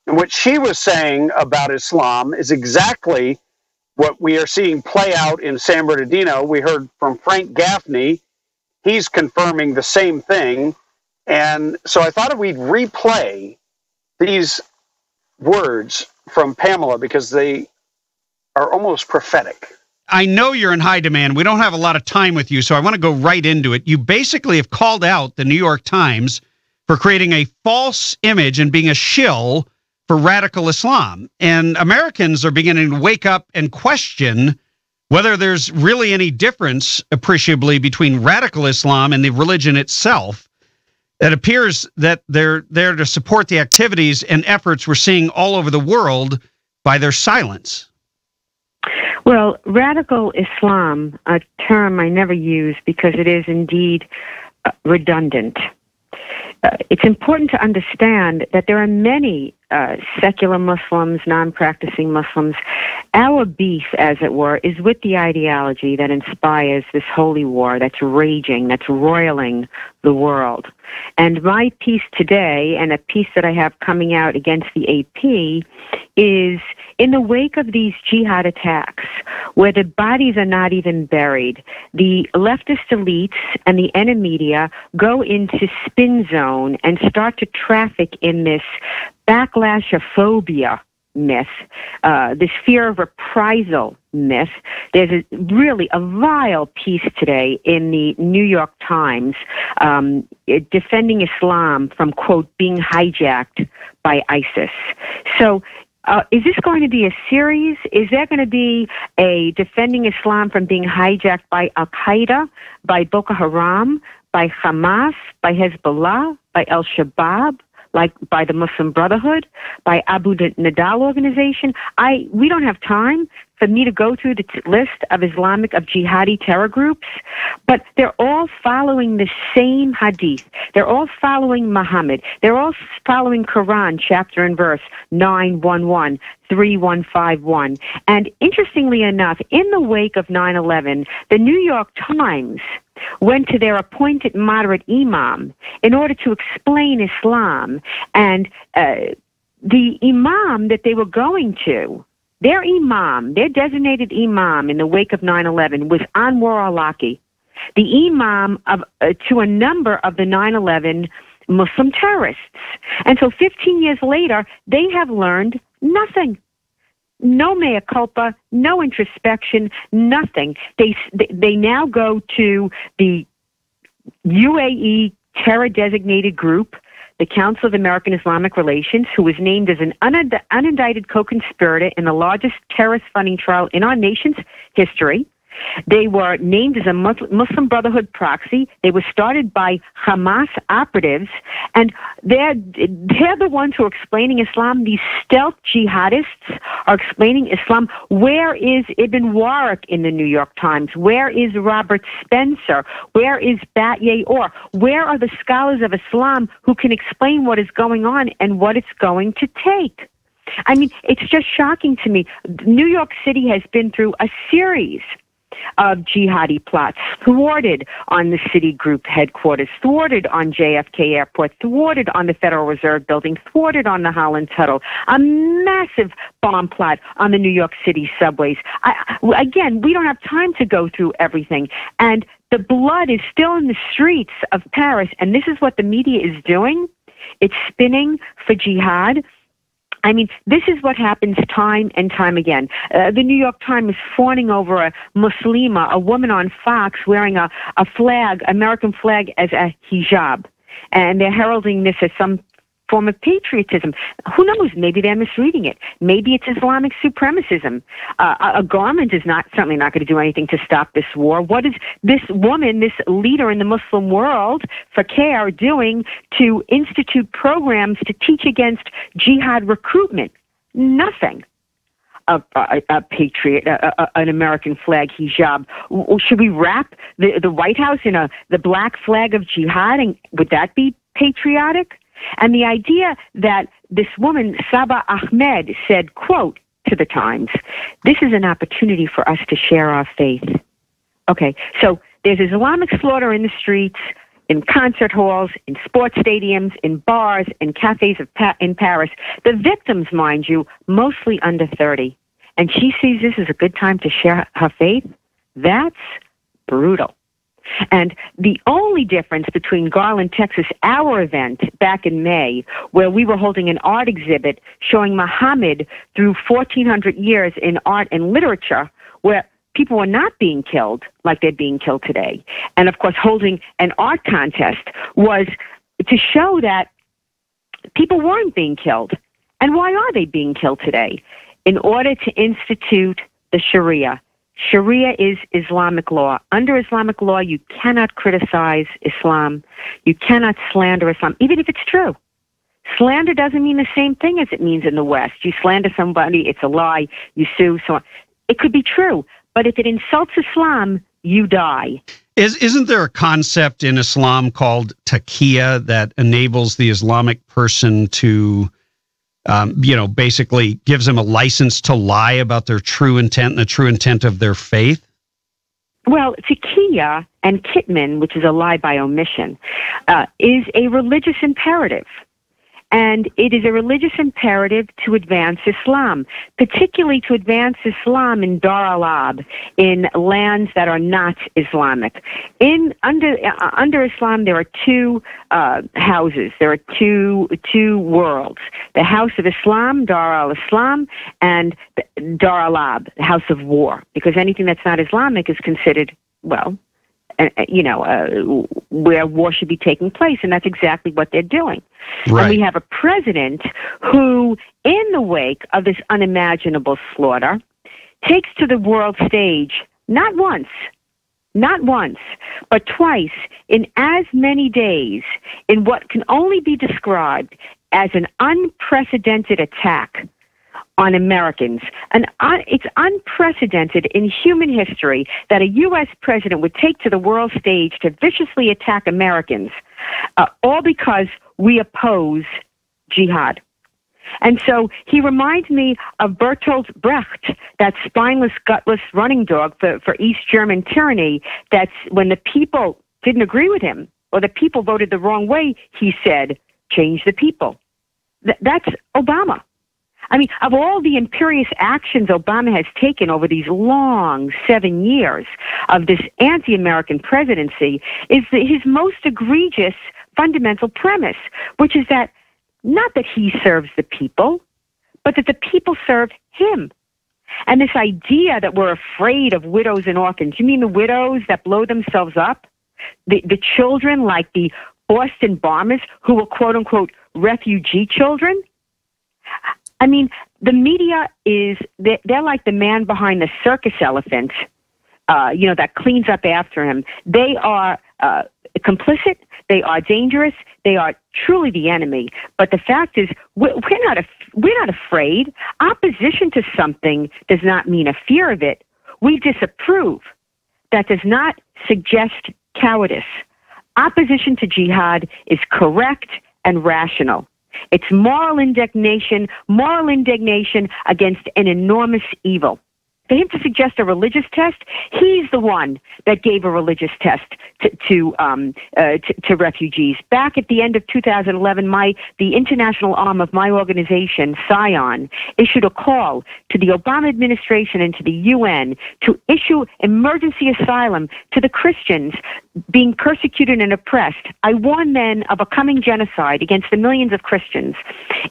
And what she was saying about Islam is exactly what we are seeing play out in San Bernardino. We heard from Frank Gaffney. He's confirming the same thing. And so I thought we'd replay these words from Pamela because they are almost prophetic. I know you're in high demand. We don't have a lot of time with you, so I want to go right into it. You basically have called out the New York Times for creating a false image and being a shill for radical Islam. And Americans are beginning to wake up and question whether there's really any difference appreciably between radical Islam and the religion itself. It appears that they're there to support the activities and efforts we're seeing all over the world by their silence. Well, radical Islam, a term I never use because it is indeed redundant. It's important to understand that there are many secular Muslims, non-practicing Muslims. Our beef, as it were, is with the ideology that inspires this holy war that's raging, that's roiling the world. And my piece today, and a piece that I have coming out against the AP, is in the wake of these jihad attacks, where the bodies are not even buried, the leftist elites and the enemy media go into spin zone and start to traffic in this backlashophobia myth, this fear of reprisal myth. There's really a vile piece today in the New York Times defending Islam from, quote, being hijacked by ISIS. So is this going to be a series? Is there going to be a defending Islam from being hijacked by Al-Qaeda, by Boko Haram, by Hamas, by Hezbollah, by Al-Shabaab, like by the Muslim Brotherhood, by Abu Nidal organization? We don't have time for me to go through the list of jihadi terror groups, but they're all following the same hadith. They're all following Muhammad. They're all following Quran, chapter and verse 911, 3151. And interestingly enough, in the wake of 9/11, the New York Times went to their appointed moderate imam in order to explain Islam. And the imam that they were going to, their imam, their designated imam in the wake of 9/11 was Anwar al-Awlaki, the imam to a number of the 9/11 Muslim terrorists. And so 15 years later, they have learned nothing. No mea culpa, no introspection, nothing. They now go to the UAE terror-designated group, the Council of American Islamic Relations, who was named as an unindicted co-conspirator in the largest terrorist funding trial in our nation's history. They were named as a Muslim Brotherhood proxy. They were started by Hamas operatives, and they're the ones who are explaining Islam. These stealth jihadists are explaining Islam. Where is Ibn Waraq in the New York Times? Where is Robert Spencer? Where is Batye Orr? Where are the scholars of Islam who can explain what is going on and what it's going to take? I mean, it's just shocking to me. New York City has been through a series of jihadi plots, thwarted on the Citigroup headquarters, thwarted on JFK Airport, thwarted on the Federal Reserve Building, thwarted on the Holland Tunnel, a massive bomb plot on the New York City subways. Again, we don't have time to go through everything. And the blood is still in the streets of Paris, and this is what the media is doing. It's spinning for jihad. I mean, this is what happens time and time again. The New York Times is fawning over a Muslima, a woman on Fox wearing a flag, American flag, as a hijab. And they're heralding this as some form of patriotism. Who knows? Maybe they're misreading it. Maybe it's Islamic supremacism. A garment is certainly not going to do anything to stop this war. What is this woman, this leader in the Muslim world, Fakir, doing to institute programs to teach against jihad recruitment? Nothing. A patriot, an American flag hijab. Should we wrap the White House in the black flag of jihad? And would that be patriotic? And the idea that this woman, Sabah Ahmed, said, quote, to the Times, "This is an opportunity for us to share our faith." Okay, so there's Islamic slaughter in the streets, in concert halls, in sports stadiums, in bars, in cafes in Paris. The victims, mind you, mostly under 30. And she sees this as a good time to share her faith? That's brutal. And the only difference between Garland, Texas, our event back in May, where we were holding an art exhibit showing Muhammad through 1,400 years in art and literature, where people were not being killed like they're being killed today, and of course holding an art contest, was to show that people weren't being killed. And why are they being killed today? In order to institute the Sharia. Sharia is Islamic law. Under Islamic law, you cannot criticize Islam. You cannot slander Islam, even if it's true. Slander doesn't mean the same thing as it means in the West. You slander somebody, it's a lie, you sue someone. It could be true, but if it insults Islam, you die. Isn't there a concept in Islam called taqiyya that enables the Islamic person to basically gives them a license to lie about their true intent and the true intent of their faith? Well, taqiyya and kitman, which is a lie by omission, is a religious imperative. And it is a religious imperative to advance Islam, particularly to advance Islam in Dar al-Ab, in lands that are not Islamic. Under Islam, there are two houses. There are two worlds: the House of Islam, Dar al-Islam, and Dar al-Ab, the House of War, because anything that's not Islamic is considered, well, where war should be taking place, and that's exactly what they're doing. Right. And we have a president who, in the wake of this unimaginable slaughter, takes to the world stage not once, but twice in as many days in what can only be described as an unprecedented attack on Americans. And it's unprecedented in human history that a U.S. president would take to the world stage to viciously attack Americans, all because we oppose jihad. And so he reminds me of Bertolt Brecht, that spineless, gutless running dog for East German tyranny, that's when the people didn't agree with him, or the people voted the wrong way, he said, change the people. That's Obama. I mean, of all the imperious actions Obama has taken over these long 7 years of this anti-American presidency, is his most egregious fundamental premise, which is that not that he serves the people, but that the people serve him. And this idea that we're afraid of widows and orphans, you mean the widows that blow themselves up? The children like the Boston bombers who were quote-unquote refugee children? I mean, the media they're like the man behind the circus elephant, that cleans up after him. They are complicit. They are dangerous. They are truly the enemy. But the fact is, we're not afraid. Opposition to something does not mean a fear of it. We disapprove. That does not suggest cowardice. Opposition to jihad is correct and rational. It's moral indignation against an enormous evil. For him to suggest a religious test, he's the one that gave a religious test to refugees. Back at the end of 2011, the international arm of my organization, Scion, issued a call to the Obama administration and to the UN to issue emergency asylum to the Christians being persecuted and oppressed. I warned then of a coming genocide against the millions of Christians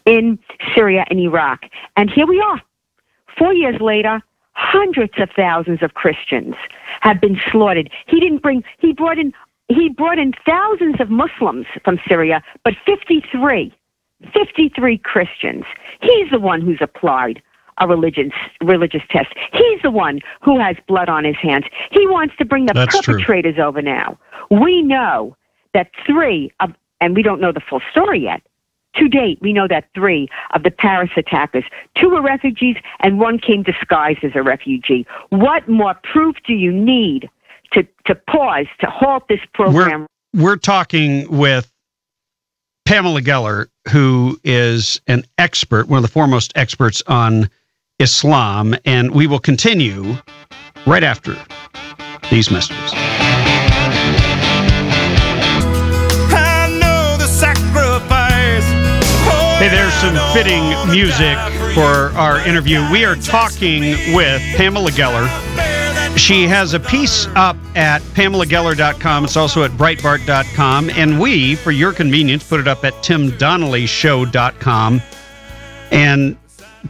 in Syria and Iraq. And here we are, 4 years later. Hundreds of thousands of Christians have been slaughtered. He brought in thousands of Muslims from Syria, but 53 Christians. He's the one who's applied a religious test. He's the one who has blood on his hands. He wants to bring the perpetrators over now. We know that and we don't know the full story yet. To date, we know that 3 of the Paris attackers, 2 were refugees and 1 came disguised as a refugee. What more proof do you need to pause, to halt this program? We're talking with Pamela Geller, who is an expert, one of the foremost experts on Islam, and we will continue right after these messages. Hey, there's some fitting music for our interview. We are talking with Pamela Geller. She has a piece up at PamelaGeller.com. It's also at Breitbart.com. And we, for your convenience, put it up at TimDonnellyShow.com. And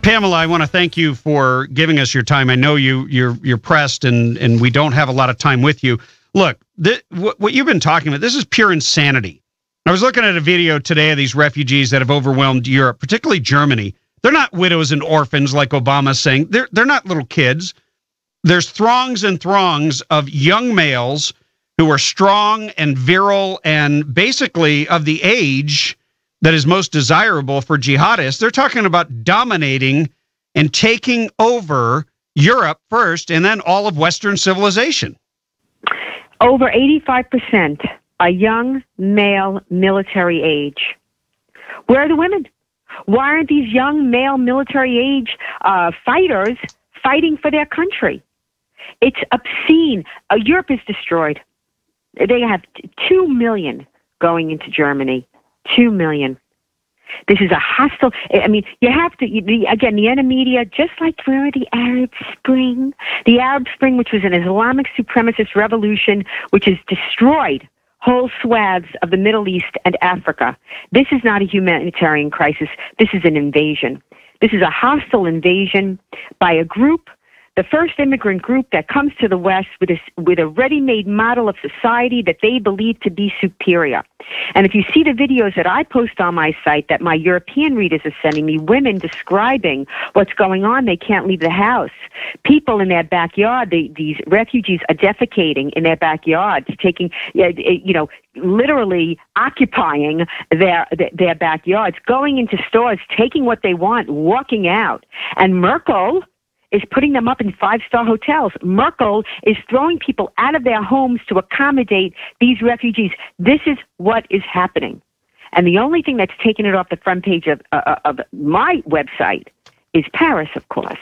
Pamela, I want to thank you for giving us your time. I know you're pressed and we don't have a lot of time with you. Look, what you've been talking about, this is pure insanity. I was looking at a video today of these refugees that have overwhelmed Europe, particularly Germany. They're not widows and orphans like Obama's saying. They're not little kids. There's throngs and throngs of young males who are strong and virile and basically of the age that is most desirable for jihadists. They're talking about dominating and taking over Europe first and then all of Western civilization. Over 85%. A young male military age. Where are the women? Why aren't these young male military age fighters fighting for their country? It's obscene. Europe is destroyed. They have 2 million going into Germany. 2 million. This is a hostile. I mean, you have to, again, the enemy media, just like through the Arab Spring, which was an Islamic supremacist revolution, which has destroyed whole swaths of the Middle East and Africa. This is not a humanitarian crisis. This is an invasion. This is a hostile invasion by a group, the first immigrant group that comes to the West with a ready-made model of society that they believe to be superior. And if you see the videos that I post on my site that my European readers are sending me, women describing what's going on, they can't leave the house. People in their backyard, these refugees are defecating in their backyards, taking, literally occupying their backyards, going into stores, taking what they want, walking out. And Merkel is putting them up in five-star hotels. Merkel is throwing people out of their homes to accommodate these refugees. This is what is happening. And the only thing that's taken it off the front page of my website is Paris, of course.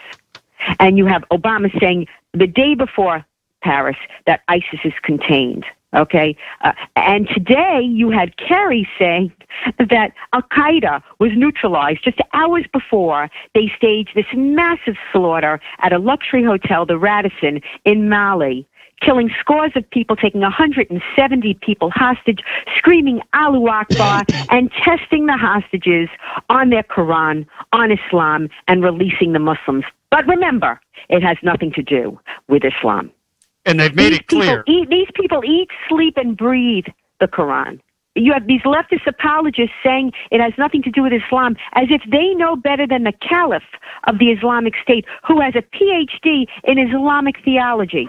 And you have Obama saying the day before Paris that ISIS is contained. Okay, and today you had Kerry saying that Al-Qaeda was neutralized just hours before they staged this massive slaughter at a luxury hotel, the Radisson, in Mali, killing scores of people, taking 170 people hostage, screaming Allahu Akbar, and testing the hostages on their Quran, on Islam, and releasing the Muslims. But remember, it has nothing to do with Islam. And they've made it clear. These people eat, sleep, and breathe the Quran. You have these leftist apologists saying it has nothing to do with Islam, as if they know better than the caliph of the Islamic State, who has a PhD in Islamic theology.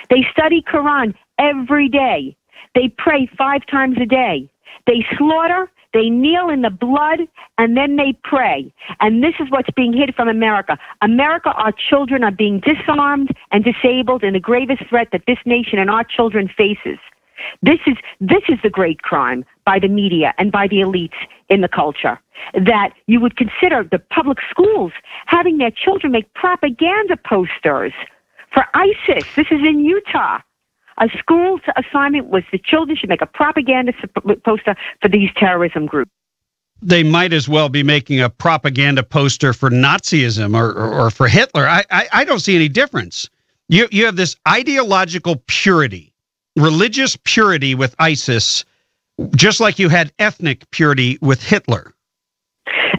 They study Quran every day. They pray 5 times a day. They slaughter, they kneel in the blood, and then they pray. And this is what's being hid from America. America, our children are being disarmed and disabled in the gravest threat that this nation and our children faces. This is the great crime by the media and by the elites in the culture, that you would consider the public schools having their children make propaganda posters for ISIS. This is in Utah. A school's assignment was the children should make a propaganda poster for these terrorism groups. They might as well be making a propaganda poster for Nazism or for Hitler. I don't see any difference. You have this ideological purity, religious purity with ISIS, just like you had ethnic purity with Hitler.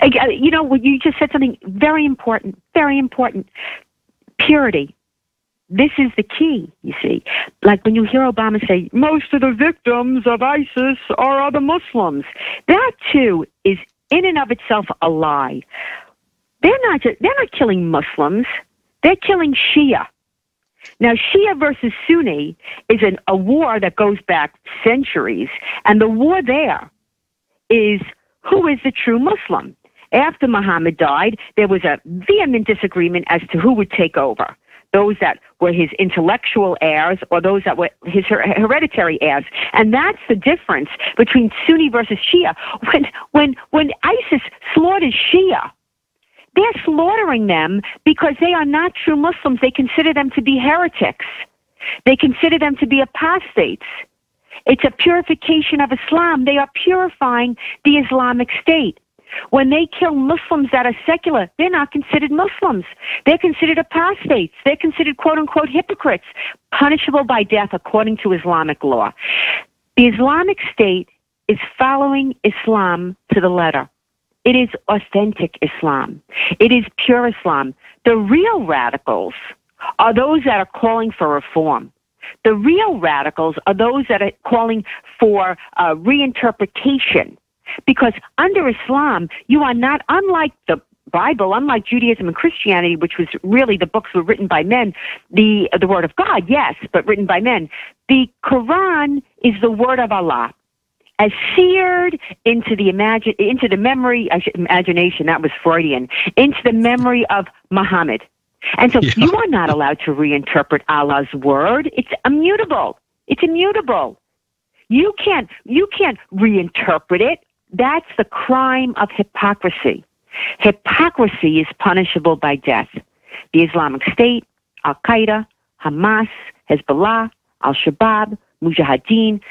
You know, you just said something very important, very important. Purity. This is the key, you see. Like when you hear Obama say, most of the victims of ISIS are other Muslims. That, too, is in and of itself a lie. They're not killing Muslims. They're killing Shia. Now, Shia versus Sunni is a war that goes back centuries. And the war there is who is the true Muslim. After Muhammad died, there was a vehement disagreement as to who would take over. Those that were his intellectual heirs or those that were his hereditary heirs. And that's the difference between Sunni versus Shia. When ISIS slaughters Shia, they're slaughtering them because they are not true Muslims. They consider them to be heretics. They consider them to be apostates. It's a purification of Islam. They are purifying the Islamic State. When they kill Muslims that are secular, they're not considered Muslims. They're considered apostates. They're considered, quote-unquote, hypocrites, punishable by death according to Islamic law. The Islamic State is following Islam to the letter. It is authentic Islam. It is pure Islam. The real radicals are those that are calling for reform. The real radicals are those that are calling for reinterpretation. Because under Islam, you are not, unlike the Bible, unlike Judaism and Christianity, which was really the books were written by men, the Word of God, yes, but written by men. The Quran is the Word of Allah, as seared into the imagination, that was Freudian, into the memory of Muhammad. And so you are not allowed to reinterpret Allah's Word. It's immutable. It's immutable. You can't reinterpret it. That's the crime of hypocrisy. Hypocrisy is punishable by death. The Islamic State, Al-Qaeda, Hamas, Hezbollah, Al-Shabaab, Mujahideen,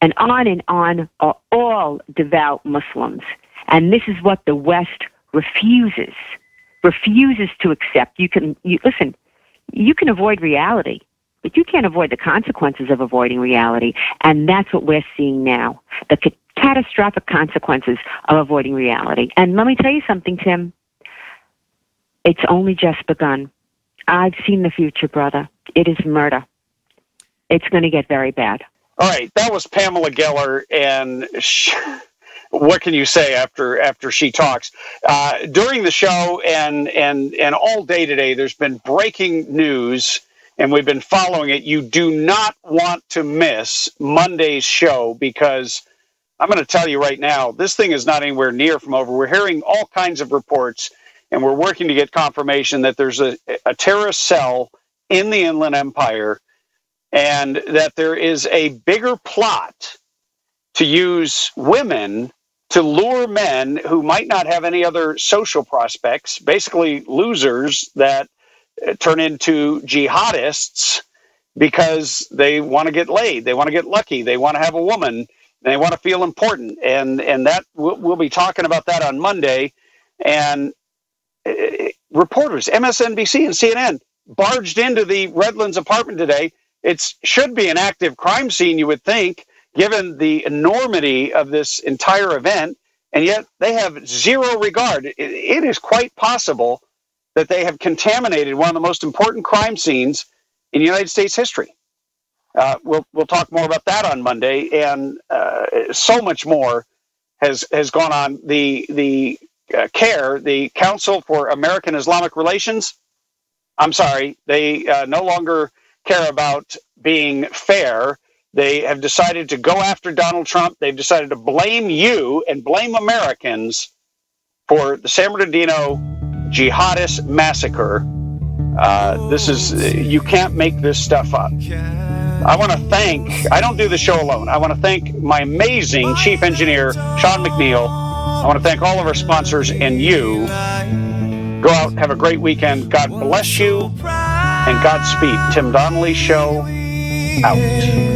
and on are all devout Muslims. And this is what the West refuses to accept. You can avoid reality, but you can't avoid the consequences of avoiding reality. And that's what we're seeing now. The catastrophic consequences of avoiding reality. And let me tell you something, Tim. It's only just begun. I've seen the future, brother. It is murder. It's going to get very bad. All right, that was Pamela Geller, and what can you say after she talks? During the show and all day today, there's been breaking news, and we've been following it. You do not want to miss Monday's show, because I'm going to tell you right now, this thing is not anywhere near from over. We're hearing all kinds of reports, and we're working to get confirmation that there's a terrorist cell in the Inland Empire, and that there is a bigger plot to use women to lure men who might not have any other social prospects, basically losers that turn into jihadists because they want to get laid, they want to get lucky, they want to have a woman, they want to feel important. And that we'll be talking about that on Monday. And reporters, MSNBC and CNN, barged into the Redlands apartment today. It should be an active crime scene, you would think, given the enormity of this entire event, and yet they have zero regard. It is quite possible that they have contaminated one of the most important crime scenes in United States history. We'll talk more about that on Monday, and so much more has gone on. The CAIR, the Council for American Islamic Relations, I'm sorry, they no longer care about being fair. They have decided to go after Donald Trump. They've decided to blame you and blame Americans for the San Bernardino jihadist massacre. You can't make this stuff up. I want to I don't do the show alone. I want to thank my amazing chief engineer, Sean McNeil. I want to thank all of our sponsors and you. Go out, have a great weekend. God bless you, and Godspeed. Tim Donnelly Show, out.